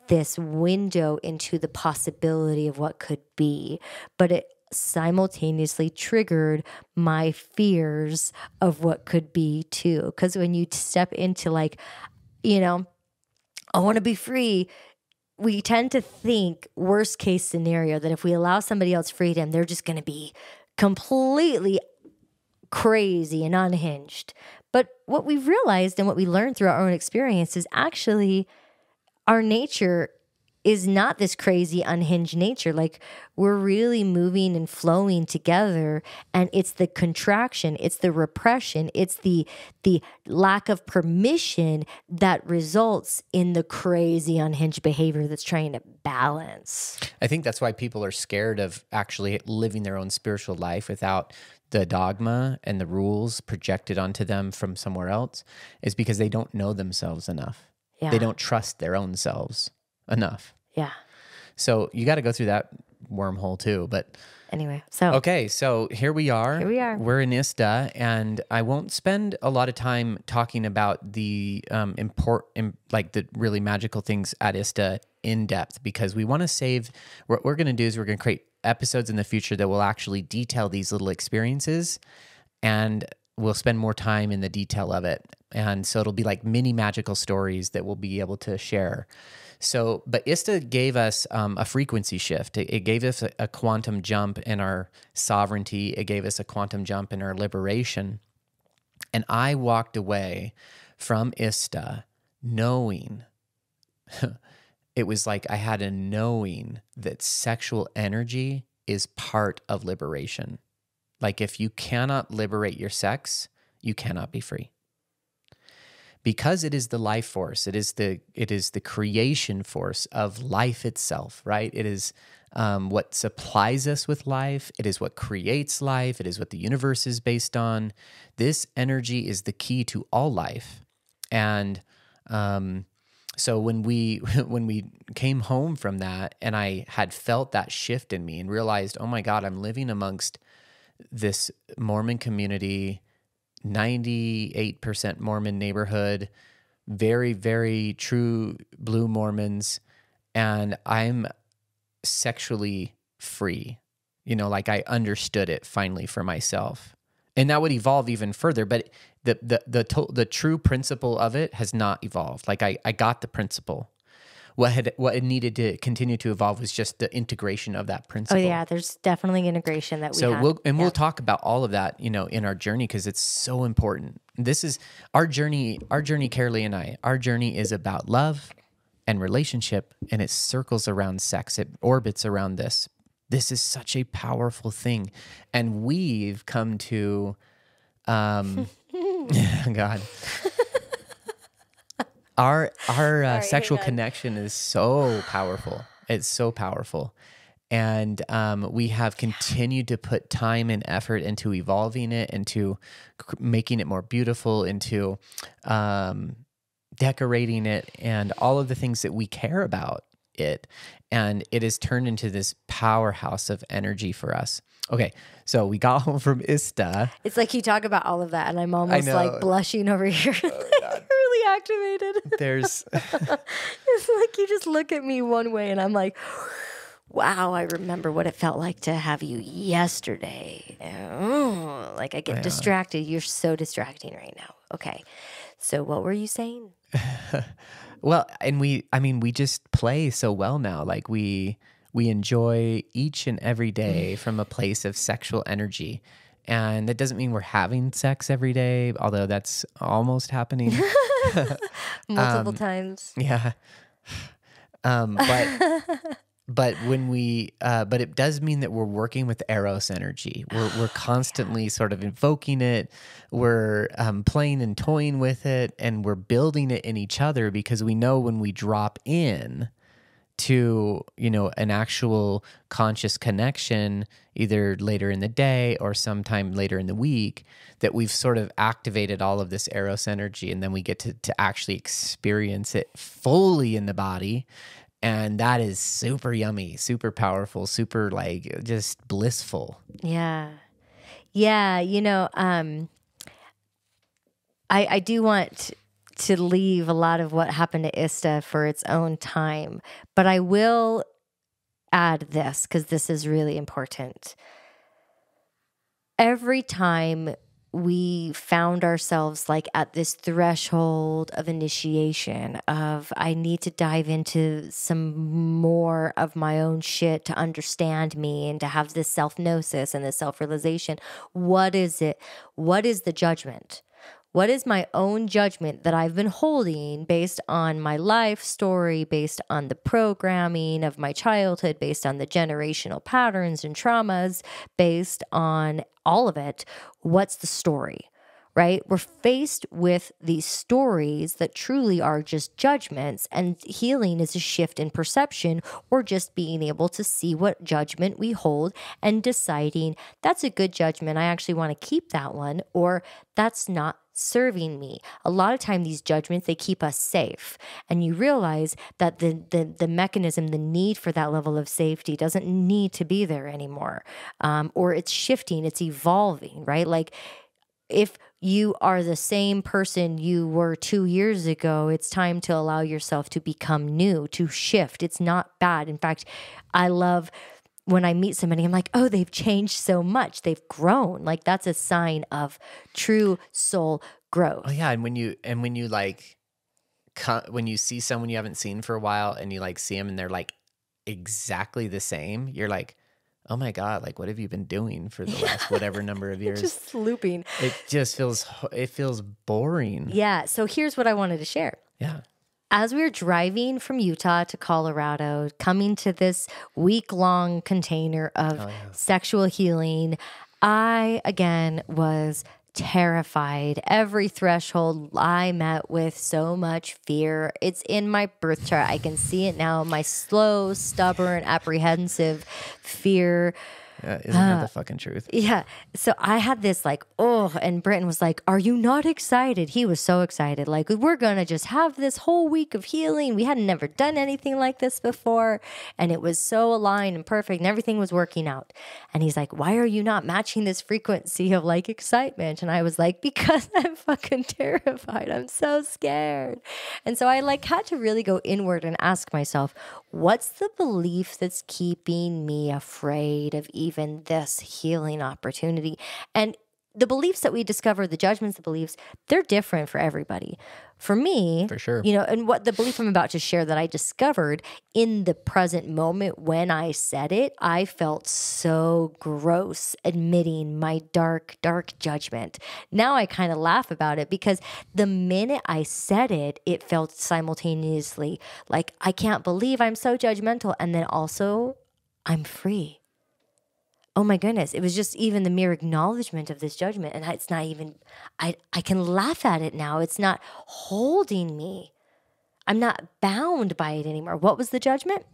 this window into the possibility of what could be, but it simultaneously triggered my fears of what could be too. Because when you step into I want to be free, we tend to think worst case scenario that if we allow somebody else freedom, they're just going to be completely crazy and unhinged. But what we've realized and what we learned through our own experience is actually our nature is not this crazy, unhinged nature. Like, we're really moving and flowing together, and it's the contraction, it's the repression, it's the lack of permission that results in the crazy, unhinged behavior that's trying to balance. I think that's why people are scared of actually living their own spiritual life without the dogma and the rules projected onto them from somewhere else, is because they don't know themselves enough. Yeah. They don't trust their own selves enough. Yeah. So you got to go through that wormhole too. But anyway, so here we are. We're in ISTA, and I won't spend a lot of time talking about the the really magical things at ISTA in depth, because we want to save. What we're going to do is we're going to create episodes in the future that will actually detail these little experiences, and we'll spend more time in the detail of it. And so it'll be like mini magical stories that we'll be able to share. So, but ISTA gave us a frequency shift. It gave us a quantum jump in our sovereignty. It gave us a quantum jump in our liberation. And I walked away from ISTA knowing, it was like I had a knowing that sexual energy is part of liberation. Like, if you cannot liberate your sex, you cannot be free. Because it is the life force, it is the creation force of life itself, right? It is what supplies us with life. It is what creates life. It is what the universe is based on. This energy is the key to all life. And so when we came home from that, and I had felt that shift in me and realized, oh my God, I'm living amongst this Mormon community, 98% Mormon neighborhood, very, very true blue Mormons, and I'm sexually free. Like, I understood it finally for myself. And that would evolve even further, but the true principle of it has not evolved. Like, I got the principle. What it needed to continue to evolve was just the integration of that principle. Oh yeah, there's definitely integration that we have. We'll talk about all of that, in our journey, because it's so important. This is our journey, Carolee and I. Our journey is about love and relationship, and it circles around sex. It orbits around this. This is such a powerful thing, and we've come to, God. Our sexual connection is so powerful. It's so powerful. And we have continued to put time and effort into evolving it, into making it more beautiful, into decorating it, and all of the things that we care about it. And it has turned into this powerhouse of energy for us. Okay, so we got home from ISTA. It's like you talk about all of that, and I'm almost like blushing over here. Really activated. There's it's like you just look at me one way, and I'm like, wow, I remember what it felt like to have you yesterday. Oh, like I get distracted. You're so distracting right now. Okay. So what were you saying? Well, and we just play so well now. Like we enjoy each and every day from a place of sexual energy. And that doesn't mean we're having sex every day, although that's almost happening. Multiple times. Yeah. But when but it does mean that we're working with Eros energy. We're constantly sort of invoking it. We're playing and toying with it, and we're building it in each other because we know when we drop in to, an actual conscious connection, either later in the day or sometime later in the week, that we've sort of activated all of this Eros energy, and then we get to actually experience it fully in the body. And that is super yummy, super powerful, super just blissful. Yeah. Yeah. I do want to leave a lot of what happened to ISTA for its own time, but I will add this because this is really important. Every time we found ourselves at this threshold of initiation of I need to dive into some more of my own shit to understand me and to have this self-gnosis and this self-realization. What is it? What is the judgment? What is my own judgment that I've been holding based on my life story, based on the programming of my childhood, based on the generational patterns and traumas, based on all of it? What's the story, right? We're faced with these stories that truly are just judgments, and healing is a shift in perception or just being able to see what judgment we hold and deciding that's a good judgment. I actually want to keep that one, or that's not serving me. A lot of time these judgments, they keep us safe, and you realize that the mechanism, the need for that level of safety doesn't need to be there anymore, or it's shifting, it's evolving, right? If you are the same person you were 2 years ago, it's time to allow yourself to become new, to shift. It's not bad. In fact, I love when I meet somebody, I'm like, oh, they've changed so much. They've grown. That's a sign of true soul growth. Oh yeah, and when you when you see someone you haven't seen for a while, and you see them and they're exactly the same, you're like, oh my God, what have you been doing for the last whatever number of years? Just looping. It just feels boring. Yeah. So here's what I wanted to share. Yeah. As we were driving from Utah to Colorado, coming to this week-long container of sexual healing, I, again, was terrified. Every threshold I met with so much fear. It's in my birth chart. I can see it now. My slow, stubborn, apprehensive fear. Isn't that the fucking truth? Yeah. So I had this and Britton was like, are you not excited? He was so excited. We're going to just have this whole week of healing. We had never done anything like this before. And it was so aligned and perfect and everything was working out. And he's like, why are you not matching this frequency of excitement? And I was like, because I'm fucking terrified. I'm so scared. And so I had to really go inward and ask myself, what's the belief that's keeping me afraid of even this healing opportunity? And the beliefs that we discover, the judgments, the beliefs, they're different for everybody. For me, for sure, and what the belief I'm about to share that I discovered in the present moment when I said it, I felt so gross admitting my dark, dark judgment. Now I kind of laugh about it because the minute I said it, it felt simultaneously like, I can't believe I'm so judgmental. And then also, I'm free. Oh my goodness. It was just even the mere acknowledgement of this judgment. And it's not even, I can laugh at it now. It's not holding me. I'm not bound by it anymore. What was the judgment?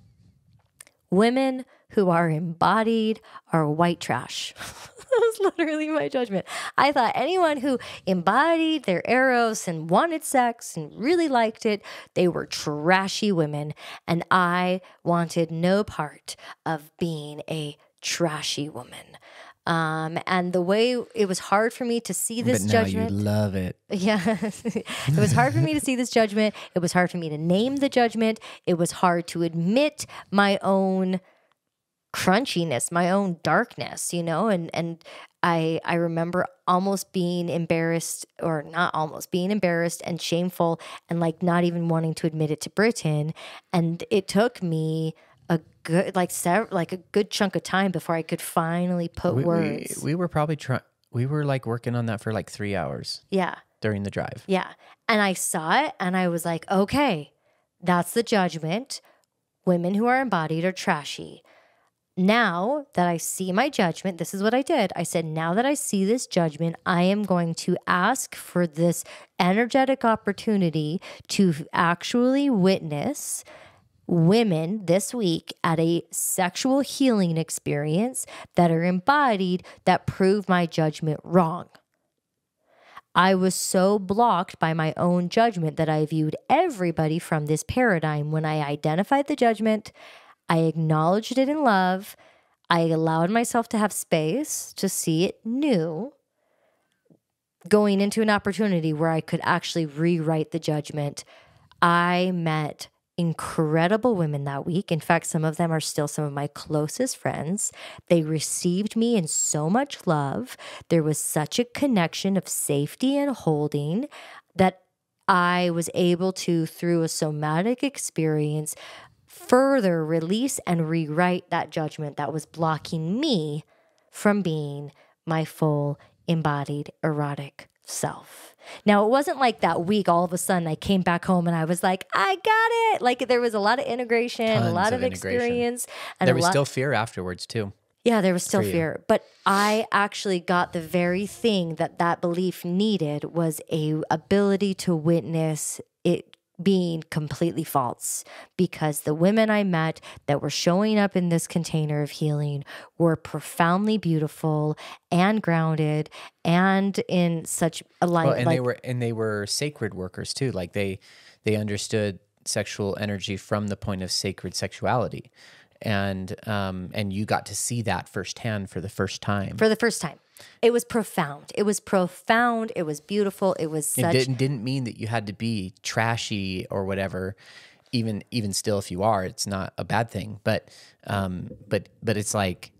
Women who are embodied are white trash. That was literally my judgment. I thought anyone who embodied their eros and wanted sex and really liked it, they were trashy women. And I wanted no part of being a trashy woman. And the way it was hard for me to see this judgment. You love it. Yeah. It was hard for me to see this judgment. It was hard for me to name the judgment. It was hard to admit my own crunchiness, my own darkness, and I remember almost being embarrassed, or not almost being embarrassed and shameful, and like not even wanting to admit it to Britton. And it took me a good like a good chunk of time before I could finally put words. We were probably we were like working on that for like 3 hours. Yeah. During the drive. Yeah. And I saw it and I was like, okay, that's the judgment. Women who are embodied are trashy. Now that I see my judgment, this is what I did. I said, now that I see this judgment, I am going to ask for this energetic opportunity to actually witness women this week at a sexual healing experience that are embodied that prove my judgment wrong. I was so blocked by my own judgment that I viewed everybody from this paradigm. When I identified the judgment, I acknowledged it in love. I allowed myself to have space to see it new, going into an opportunity where I could actually rewrite the judgment. I met incredible women that week. In fact, some of them are still some of my closest friends. They received me in so much love. There was such a connection of safety and holding that I was able to, through a somatic experience, further release and rewrite that judgment that was blocking me from being my full embodied erotic self. Now, it wasn't like that week, all of a sudden I came back home and I was like, I got it. Like there was a lot of integration, a lot of experience. And there was still fear afterwards too. Yeah, there was still fear. But I actually got the very thing that belief needed, was a ability to witness it being completely false, because the women I met that were showing up in this container of healing were profoundly beautiful and grounded and in such a light. Well, and they were sacred workers too. Like they understood sexual energy from the point of sacred sexuality. And you got to see that firsthand for the first time. For the first time. It was profound. It was profound. It was beautiful. It was such... It didn't mean that you had to be trashy or whatever. Even still, if you are, it's not a bad thing. But it's like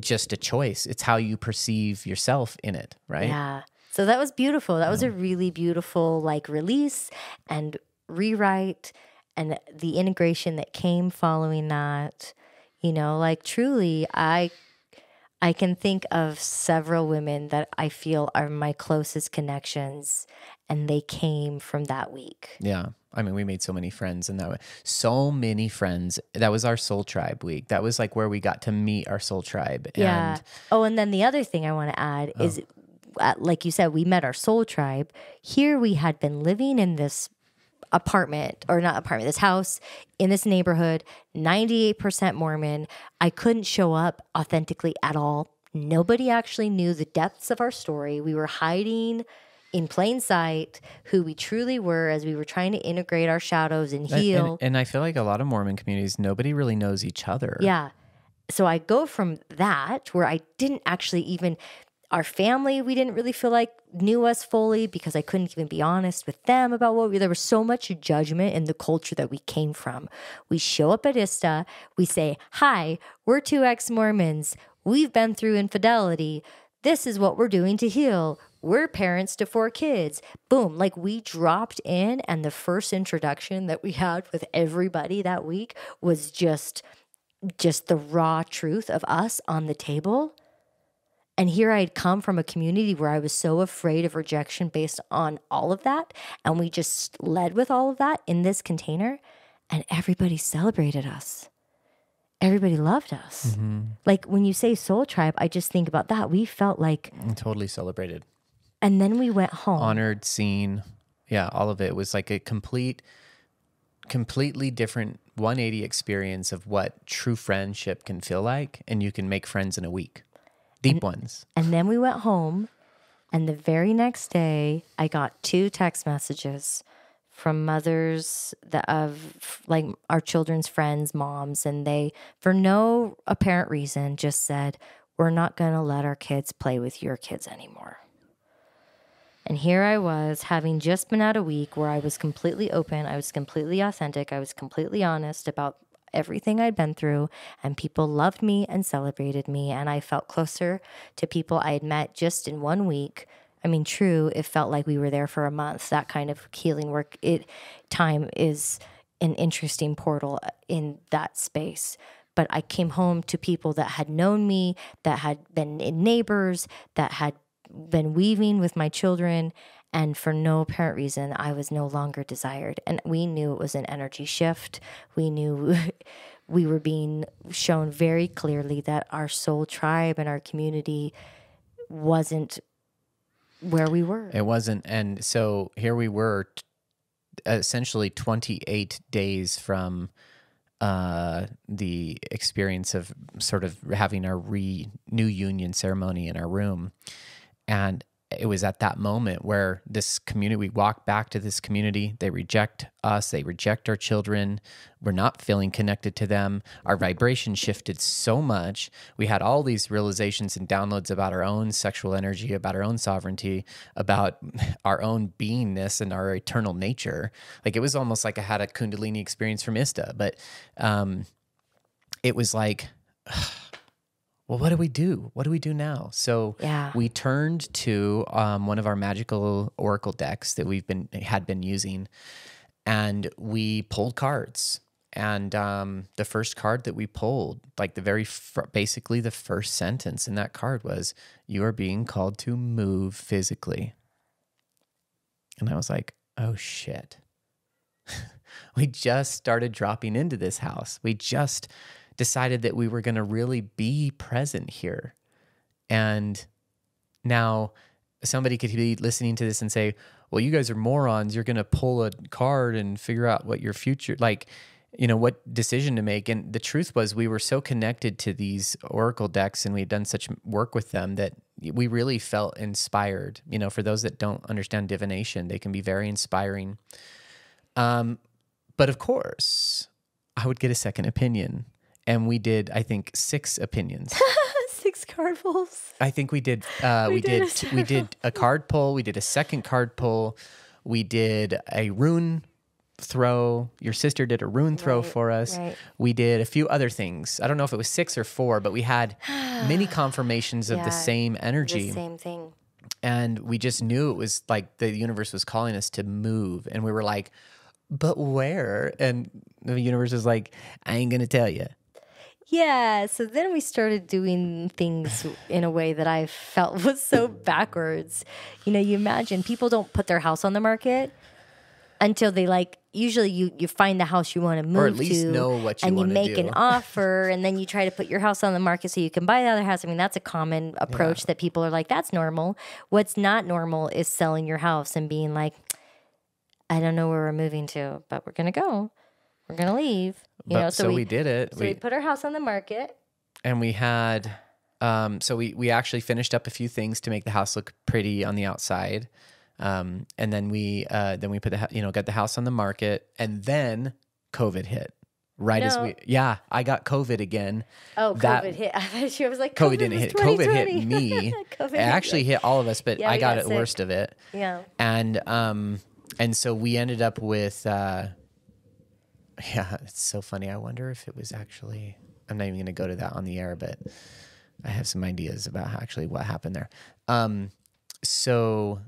just a choice. It's how you perceive yourself in it, right? Yeah. So that was beautiful. That was a really beautiful like release and rewrite, and the integration that came following that. Like truly, I can think of several women that I feel are my closest connections, and they came from that week. Yeah. I mean, we made so many friends in that way. So many friends. That was our soul tribe week. That was like where we got to meet our soul tribe. Yeah. And then the other thing I want to add is, like you said, we met our soul tribe. Here we had been living in this this house in this neighborhood, 98% Mormon. I couldn't show up authentically at all. Nobody actually knew the depths of our story. We were hiding in plain sight who we truly were as we were trying to integrate our shadows and heal. And I feel like a lot of Mormon communities, nobody really knows each other. Yeah. So I go from that, where I didn't actually even... Our family, we didn't really feel like knew us fully, because I couldn't even be honest with them about there was so much judgment in the culture that we came from. We show up at ISTA, we say, hi, we're 2 ex-Mormons. We've been through infidelity. This is what we're doing to heal. We're parents to 4 kids. Boom. Like we dropped in, and the first introduction that we had with everybody that week was just the raw truth of us on the table. And here I had come from a community where I was so afraid of rejection based on all of that. And we just led with all of that in this container, and everybody celebrated us. Everybody loved us. Mm-hmm. Like when you say soul tribe, I just think about that. We felt like... Totally celebrated. And then we went home. Honored, seen. Yeah, all of it was like a completely different 180 experience of what true friendship can feel like. And you can make friends in a week. Deep ones. And then we went home, and the very next day, I got 2 text messages from mothers of like our children's friends, moms, and they, for no apparent reason, just said, we're not going to let our kids play with your kids anymore. And here I was, having just been out a week where I was completely open, I was completely authentic, I was completely honest about everything I'd been through, and people loved me and celebrated me. And I felt closer to people I had met just in 1 week. I mean, true, it felt like we were there for a month. That kind of healing work, time is an interesting portal in that space. But I came home to people that had known me, that had been neighbors, that had been weaving with my children. And for no apparent reason, I was no longer desired. And we knew it was an energy shift. We knew we were being shown very clearly that our soul tribe and our community wasn't where we were. It wasn't. And so here we were, essentially 28 days from the experience of sort of having our new union ceremony in our room. And it was at that moment where this community, we walk back to this community, they reject us, they reject our children, we're not feeling connected to them. Our vibration shifted so much. We had all these realizations and downloads about our own sexual energy, about our own sovereignty, about our own beingness and our eternal nature. Like, it was almost like I had a Kundalini experience from ISTA, but it was like, well, what do we do? What do we do now? So we turned to one of our magical oracle decks that had been using, and we pulled cards. And the first card that we pulled, like basically the first sentence in that card was, "You are being called to move physically." And I was like, oh shit. We just started dropping into this house. We just decided that we were going to really be present here. And now somebody could be listening to this and say, well, you guys are morons. You're going to pull a card and figure out what your future, what decision to make. And the truth was, we were so connected to these oracle decks and we had done such work with them that we really felt inspired. For those that don't understand divination, they can be very inspiring. But of course, I would get a second opinion. And we did, I think, 6 opinions. 6 card pulls. I think we did. We did a card pull. We did a second card pull. We did a rune throw. Your sister did a rune throw for us. Right. We did a few other things. I don't know if it was 6 or 4, but we had many confirmations of the same energy. The same thing. And we just knew it was like the universe was calling us to move. And we were like, but where? And the universe was like, I ain't going to tell you. Yeah, so then we started doing things in a way that I felt was so backwards. You imagine people don't put their house on the market until they usually you find the house you want to move to. Or at least know what you want to do. And you make an offer, and then you try to put your house on the market so you can buy the other house. I mean, that's a common approach that people are like, that's normal. What's not normal is selling your house and being like, I don't know where we're moving to, but we're going to go. We're going to leave. So we did it. So we put our house on the market. And we had, so we actually finished up a few things to make the house look pretty on the outside. And then we put got the house on the market, and then COVID hit. I got COVID again. Oh, COVID hit. I was like, COVID didn't hit. COVID hit me. It actually hit all of us, but I got it worst of it. Yeah. And so we ended up with, it's so funny. I wonder if it was actually, I'm not even going to go to that on the air, but I have some ideas about actually what happened there. So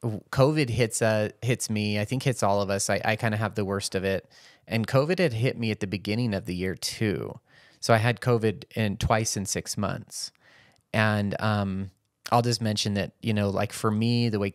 COVID hits me, I think hits all of us. I kind of have the worst of it. And COVID had hit me at the beginning of the year too. So I had COVID twice in 6 months. And I'll just mention that, for me, the way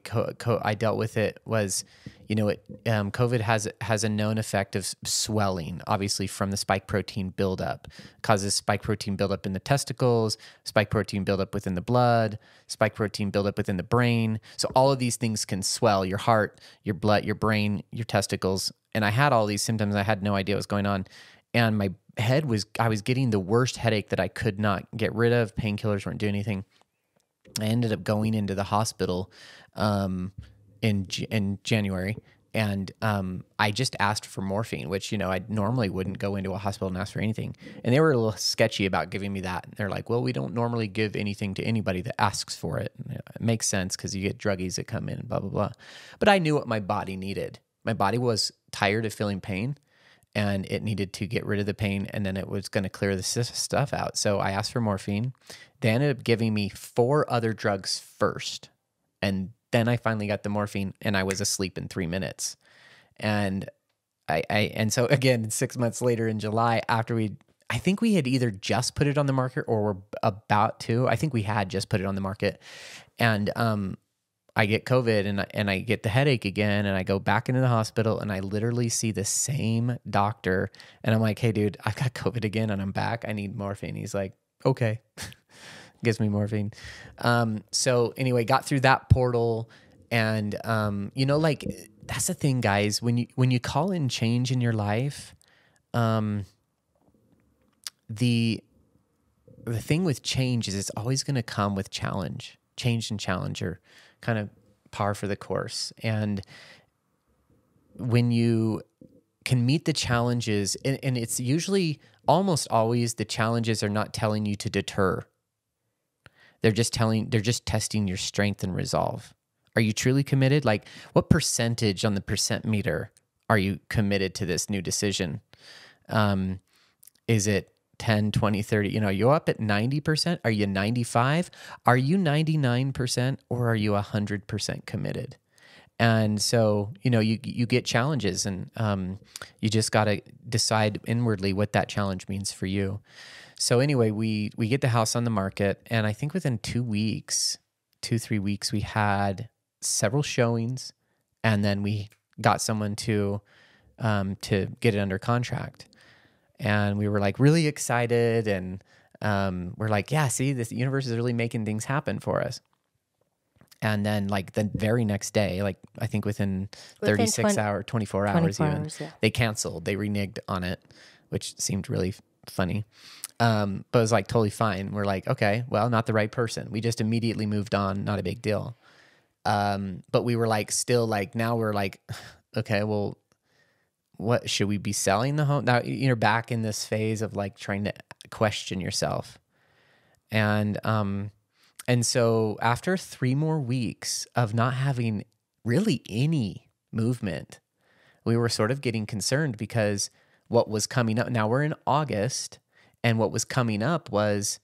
I dealt with it was, COVID has a known effect of swelling, obviously from the spike protein buildup. Causes spike protein buildup in the testicles, spike protein buildup within the blood, spike protein buildup within the brain. So all of these things can swell: your heart, your blood, your brain, your testicles. And I had all these symptoms. I had no idea what was going on. And my head I was getting the worst headache that I could not get rid of. Painkillers weren't doing anything. I ended up going into the hospital in January, and I just asked for morphine, which, I normally wouldn't go into a hospital and ask for anything. And they were a little sketchy about giving me that. They're like, well, we don't normally give anything to anybody that asks for it. And it makes sense because you get druggies that come in and blah, blah, blah. But I knew what my body needed. My body was tired of feeling pain, and it needed to get rid of the pain, and then it was going to clear the stuff out. So I asked for morphine. They ended up giving me 4 other drugs first, and then I finally got the morphine, and I was asleep in 3 minutes. And and so again, 6 months later in July, after I think we had either just put it on the market or were about to. I think we had just put it on the market, and I get COVID and I get the headache again, and I go back into the hospital, and I literally see the same doctor, and I'm like, "Hey, dude, I've got COVID again, and I'm back. I need morphine." He's like, "Okay," gives me morphine. So anyway, got through that portal, and like that's the thing, guys. When you call in change in your life, the thing with change is it's always going to come with challenge. Change and challenge are kind of par for the course. And when you can meet the challenges, and it's usually almost always the challenges are not telling you to deter. They're just testing your strength and resolve. Are you truly committed? Like, what percentage on the percent meter are you committed to this new decision? Is it 10, 20, 30, you're up at 90%. Are you 95? Are you 99%, or are you 100% committed? And so, you get challenges, and you just got to decide inwardly what that challenge means for you. So anyway, we get the house on the market, and I think within 2 weeks, 3 weeks, we had several showings, and then we got someone to get it under contract. And we were like really excited, and we're like, yeah, see, this universe is really making things happen for us. And then like the very next day, like I think within 36 hours, 24 hours even, they canceled. They reneged on it, which seemed really funny. But it was like totally fine. We're like, okay, well, not the right person. We just immediately moved on. Not a big deal. But we were like, still like, now we're like, okay, well, what should we be selling the home? Now you're back in this phase of like trying to question yourself. And so after 3 more weeks of not having really any movement, we were sort of getting concerned because what was coming up, now we're in August, and what was coming up was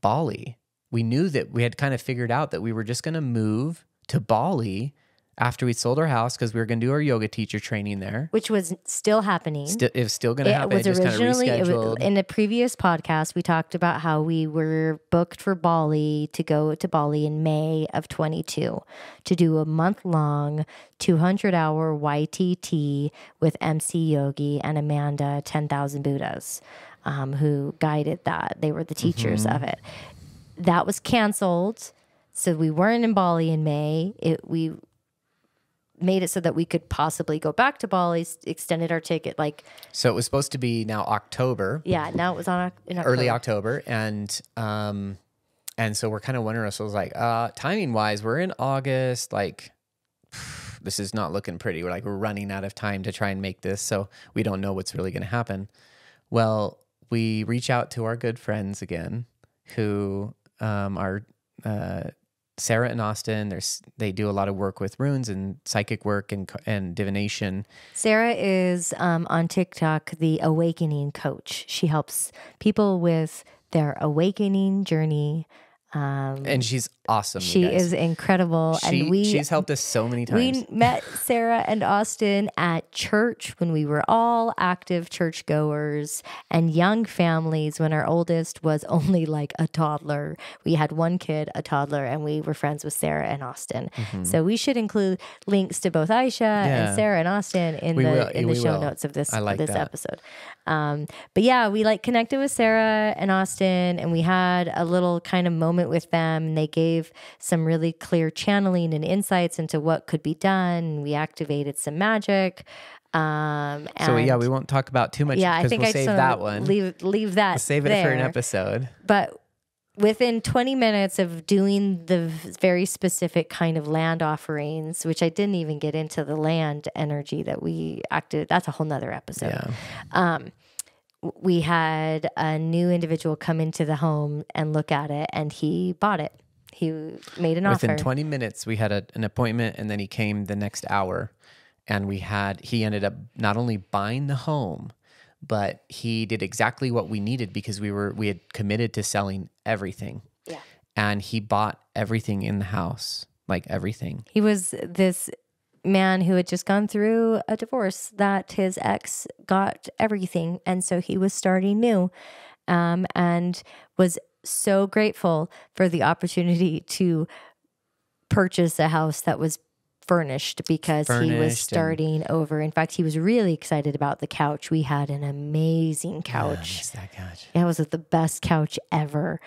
Bali. We knew that we had kind of figured out that we were just going to move to Bali after we sold our house, because we were going to do our yoga teacher training there. Which was still happening. It was still going to happen. It was originally, in the previous podcast, we talked about how we were booked for Bali, to go to Bali in May of 22 to do a month-long 200-hour YTT with MC Yogi and Amanda 10,000 Buddhas, who guided that. They were the teachers of it. That was canceled, so we weren't in Bali in May. We made it so that we could possibly go back to Bali, extended our ticket. So it was supposed to be now October. Yeah, now it was in October. Early October. And so we're kind of wondering, so it was like, timing wise, we're in August, this is not looking pretty. We're running out of time to try and make this. So we don't know what's really going to happen. Well, we reach out to our good friends again, who are, Sarah and Austin. They do a lot of work with runes and psychic work and divination. Sarah is on TikTok the awakening coach. She helps people with their awakening journey. And she's awesome. She is incredible. She's helped us so many times. We met Sarah and Austin at church when we were all active churchgoers and young families, when our oldest was only like a toddler. We had one kid, a toddler, and we were friends with Sarah and Austin. So we should include links to both Aisha and Sarah and Austin in the show notes of this episode. But yeah, we connected with Sarah and Austin, and we had a little kind of moment with them, and they gave some really clear channeling and insights into what could be done. We activated some magic. We won't talk about too much. Yeah, I think we'll save that one. Leave that. We'll save it for an episode. But within 20 minutes of doing the very specific kind of land offerings, which I didn't even get into the land energy that we acted, that's a whole nother episode. Yeah. We had a new individual come into the home and look at it, and he bought it. He made an offer. Within 20 minutes, we had an appointment, and then he came the next hour, and he ended up not only buying the home, but he did exactly what we needed because we had committed to selling everything. Yeah. And he bought everything in the house, like everything. He was this man who had just gone through a divorce that his ex got everything. And so he was starting new, and was so grateful for the opportunity to purchase a house that was furnished because he was starting over. In fact, he was really excited about the couch. We had an amazing couch. I miss that couch. It was the best couch ever.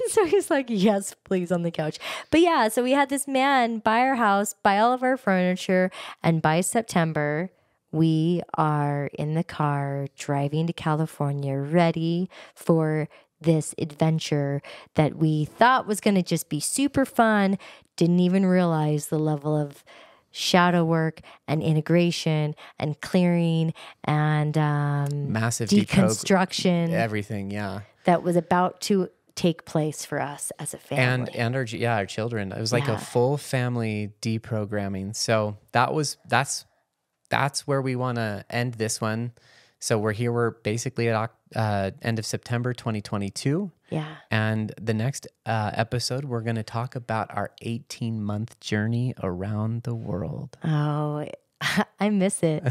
So he's like, yes, please, on the couch. But yeah, so we had this man buy our house, buy all of our furniture, and by September, we are in the car driving to California, ready for this adventure that we thought was going to just be super fun. Didn't even realize the level of shadow work and integration and clearing and massive deconstruction, everything, yeah, that was about to take place for us as a family and our children. It was like a full family deprogramming. So that's where we want to end this one. So we're basically at end of September 2022. Yeah. And the next episode, we're going to talk about our 18-month journey around the world. Oh, I miss it.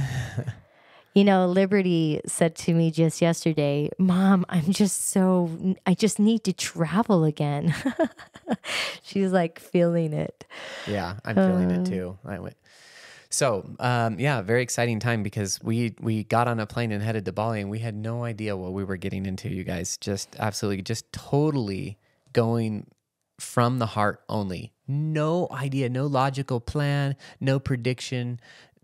You know, Liberty said to me just yesterday, Mom, I just need to travel again. She's like feeling it. Yeah, I'm feeling it too. So, very exciting time because we got on a plane and headed to Bali, and we had no idea what we were getting into, you guys. Just absolutely, just totally going from the heart only. No idea, no logical plan, no prediction,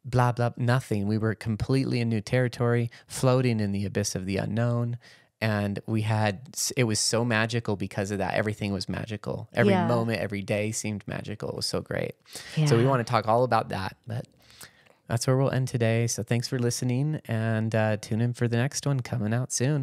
blah, blah, nothing. We were completely in new territory, floating in the abyss of the unknown. And it was so magical because of that. Everything was magical. Every moment, every day seemed magical. It was so great. Yeah. So we want to talk all about that, but that's where we'll end today. So thanks for listening, and tune in for the next one coming out soon.